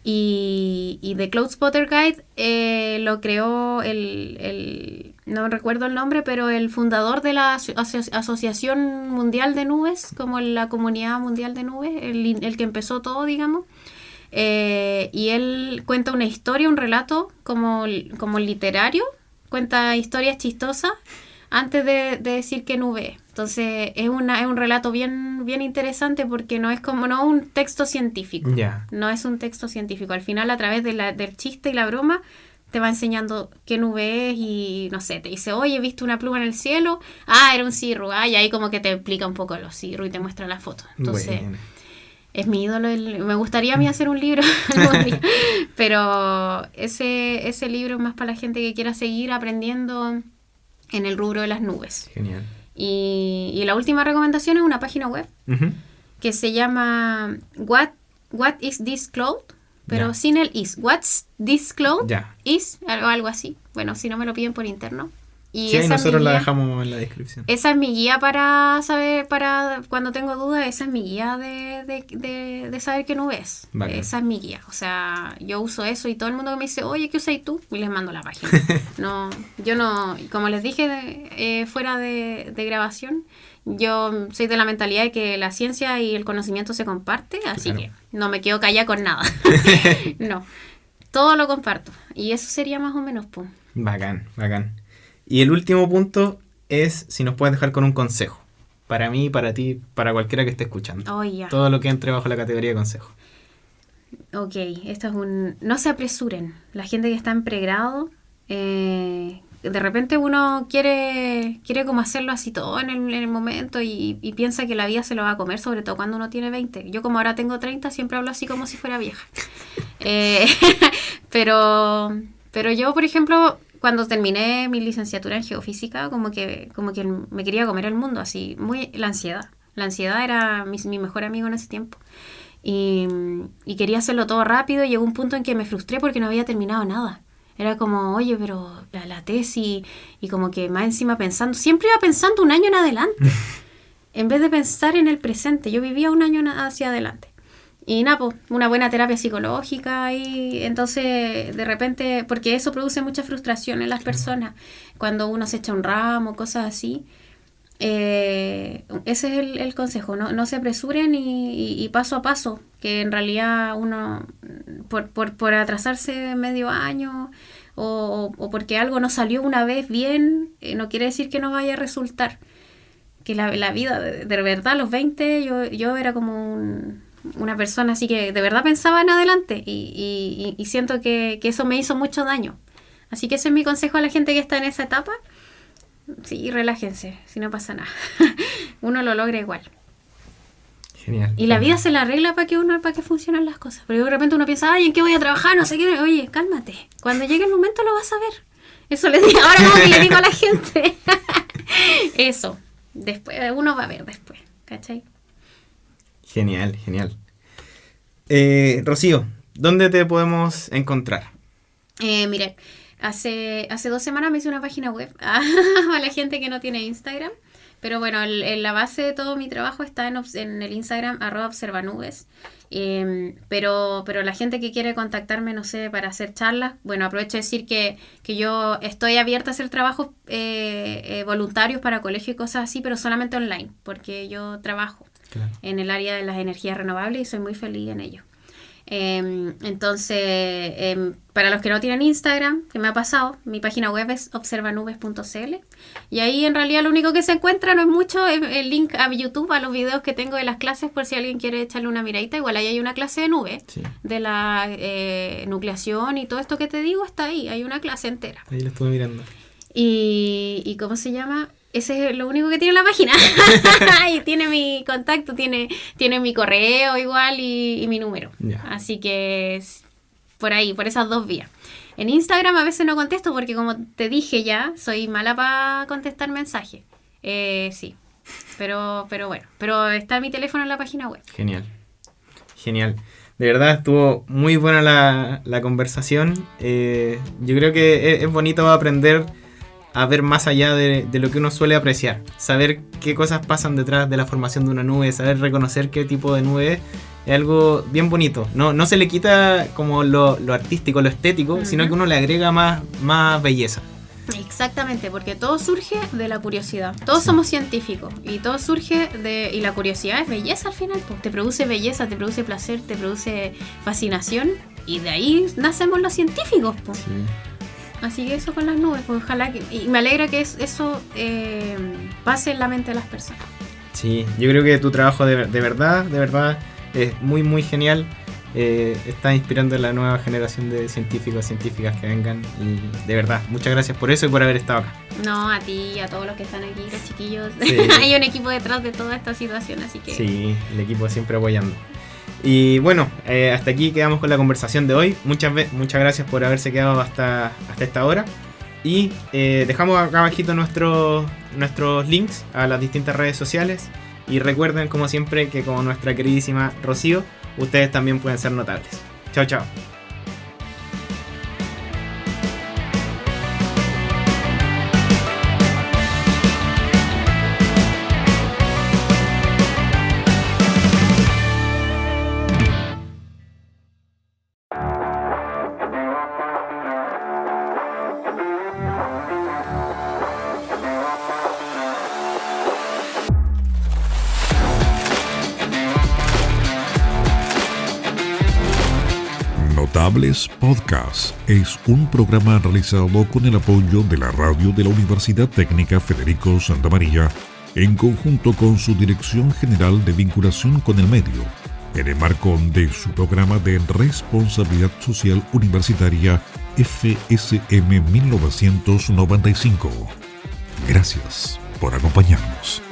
Y The Cloud Spotter Guide lo creó no recuerdo el nombre, pero el fundador de la Asociación Mundial de Nubes, como la Comunidad Mundial de Nubes, el que empezó todo, digamos. Y él cuenta una historia, un relato como literario, cuenta historias chistosas antes de decir qué nube es. Entonces es un relato bien interesante porque no es un texto científico. Ya. No es un texto científico. Al final, a través del chiste y la broma, te va enseñando qué nube es y, no sé, te dice, oye, ¿viste una pluma en el cielo? Ah, era un cirro. Y ahí como que te explica un poco los cirros y te muestra la foto. Entonces, Bueno. es mi ídolo. Me gustaría a mí hacer un libro algún día. Pero ese libro es más para la gente que quiera seguir aprendiendo en el rubro de las nubes. Genial. Y la última recomendación es una página web Ujú. que se llama What is this cloud? Pero Ya. sin el is. What's this cloud? Ya. Is, algo así. Bueno, si no me lo piden por interno. Y Sí, esa es nosotros mi la guía. dejamos en la descripción. Esa es mi guía para saber, para cuando tengo dudas, esa es mi guía de saber qué nube es. Bacán. Esa es mi guía. O sea, yo uso eso y todo el mundo que me dice, oye, ¿qué usas tú? Y les mando la página. No, yo no, como les dije fuera de grabación, yo soy de la mentalidad de que la ciencia y el conocimiento se comparte, así Claro. que no me quedo callada con nada. No, todo lo comparto. Y eso sería más o menos, pum. Bacán, bacán. Y el último punto es si nos puedes dejar con un consejo. Para mí, para ti, para cualquiera que esté escuchando. Oh, ya. Todo lo que entre bajo la categoría de consejo. Ok, esto es no se apresuren. La gente que está en pregrado, de repente uno quiere como hacerlo así todo en el momento y piensa que la vida se lo va a comer, sobre todo cuando uno tiene 20. Yo como ahora tengo 30, siempre hablo así como si fuera vieja. Pero yo, por ejemplo, cuando terminé mi licenciatura en geofísica, como que me quería comer el mundo, así, la ansiedad. La ansiedad era mi mejor amigo en ese tiempo. Y quería hacerlo todo rápido y llegó un punto en que me frustré porque no había terminado nada. Era como, oye, pero la tesis y como que más encima pensando, siempre iba pensando un año en adelante, en vez de pensar en el presente. Yo vivía un año hacia adelante. Y nada, pues, una buena terapia psicológica y entonces de repente, porque eso produce mucha frustración en las personas, cuando uno se echa un ramo, cosas así. Ese es el consejo, no se apresuren y paso a paso, que en realidad uno, por atrasarse medio año o porque algo no salió una vez bien, no quiere decir que no vaya a resultar. Que la vida, de verdad, a los 20 yo era como una persona así que de verdad pensaba en adelante y siento que eso me hizo mucho daño. Así que ese es mi consejo a la gente que está en esa etapa. Sí, relájense, si no pasa nada. Uno lo logra igual. Genial. Y la vida se la arregla para que funcionen las cosas. Pero de repente uno piensa, ay, ¿en qué voy a trabajar? No sé qué. Oye, cálmate. Cuando llegue el momento lo vas a ver. Eso le digo, ahora como que le digo a la gente. Eso. Después, uno va a ver después. ¿Cachai? Genial, genial. Rocío, ¿dónde te podemos encontrar? Mire, hace 2 semanas me hice una página web a la gente que no tiene Instagram. Pero bueno, la base de todo mi trabajo está en el Instagram, @observanubes. Pero la gente que quiere contactarme, no sé, para hacer charlas, bueno, aprovecho de decir que yo estoy abierta a hacer trabajos voluntarios para colegios y cosas así, pero solamente online, porque yo trabajo en el área de las energías renovables y soy muy feliz en ello. Entonces, para los que no tienen Instagram, que me ha pasado, mi página web es observanubes.cl y ahí en realidad lo único que se encuentra no es mucho, es el link a YouTube, a los videos que tengo de las clases por si alguien quiere echarle una miradita. Igual ahí hay una clase de nube, Sí. de la nucleación y todo esto que te digo está ahí, hay una clase entera. Ahí lo estuve mirando. ¿Y cómo se llama? Ese es lo único que tiene la página. Y tiene mi contacto, tiene mi correo igual y mi número. Ya. Así que por ahí, por esas 2 vías. En Instagram a veces no contesto porque como te dije ya, soy mala para contestar mensajes. Sí, pero bueno. Pero está mi teléfono en la página web. Genial. Genial. De verdad estuvo muy buena la conversación. Yo creo que es bonito aprender a ver más allá de lo que uno suele apreciar. Saber qué cosas pasan detrás de la formación de una nube, saber reconocer qué tipo de nube es algo bien bonito. No se le quita como lo artístico, lo estético, sino que uno le agrega más belleza. Exactamente, porque todo surge de la curiosidad. Todos somos científicos y todo surge y la curiosidad es belleza al final. Pues. Te produce belleza, te produce placer, te produce fascinación y de ahí nacemos los científicos. Pues. Sí. Así que eso con las nubes, pues ojalá y me alegra que eso pase en la mente de las personas. Sí, yo creo que tu trabajo de verdad es muy muy genial. Está inspirando a la nueva generación de científicos, científicas que vengan y de verdad, muchas gracias por eso y por haber estado acá. No, a ti y a todos los que están aquí, los chiquillos. Sí. Hay un equipo detrás de toda esta situación, así que... Sí, el equipo siempre apoyando. Y bueno, hasta aquí quedamos con la conversación de hoy. Muchas gracias por haberse quedado hasta esta hora. Y dejamos acá abajito nuestros links a las distintas redes sociales. Y recuerden, como siempre, que como nuestra queridísima Rocío, ustedes también pueden ser notables. Chao, chao. Notables Podcast es un programa realizado con el apoyo de la radio de la Universidad Técnica Federico Santa María en conjunto con su Dirección General de Vinculación con el Medio, en el marco de su programa de Responsabilidad Social Universitaria FSM 1995. Gracias por acompañarnos.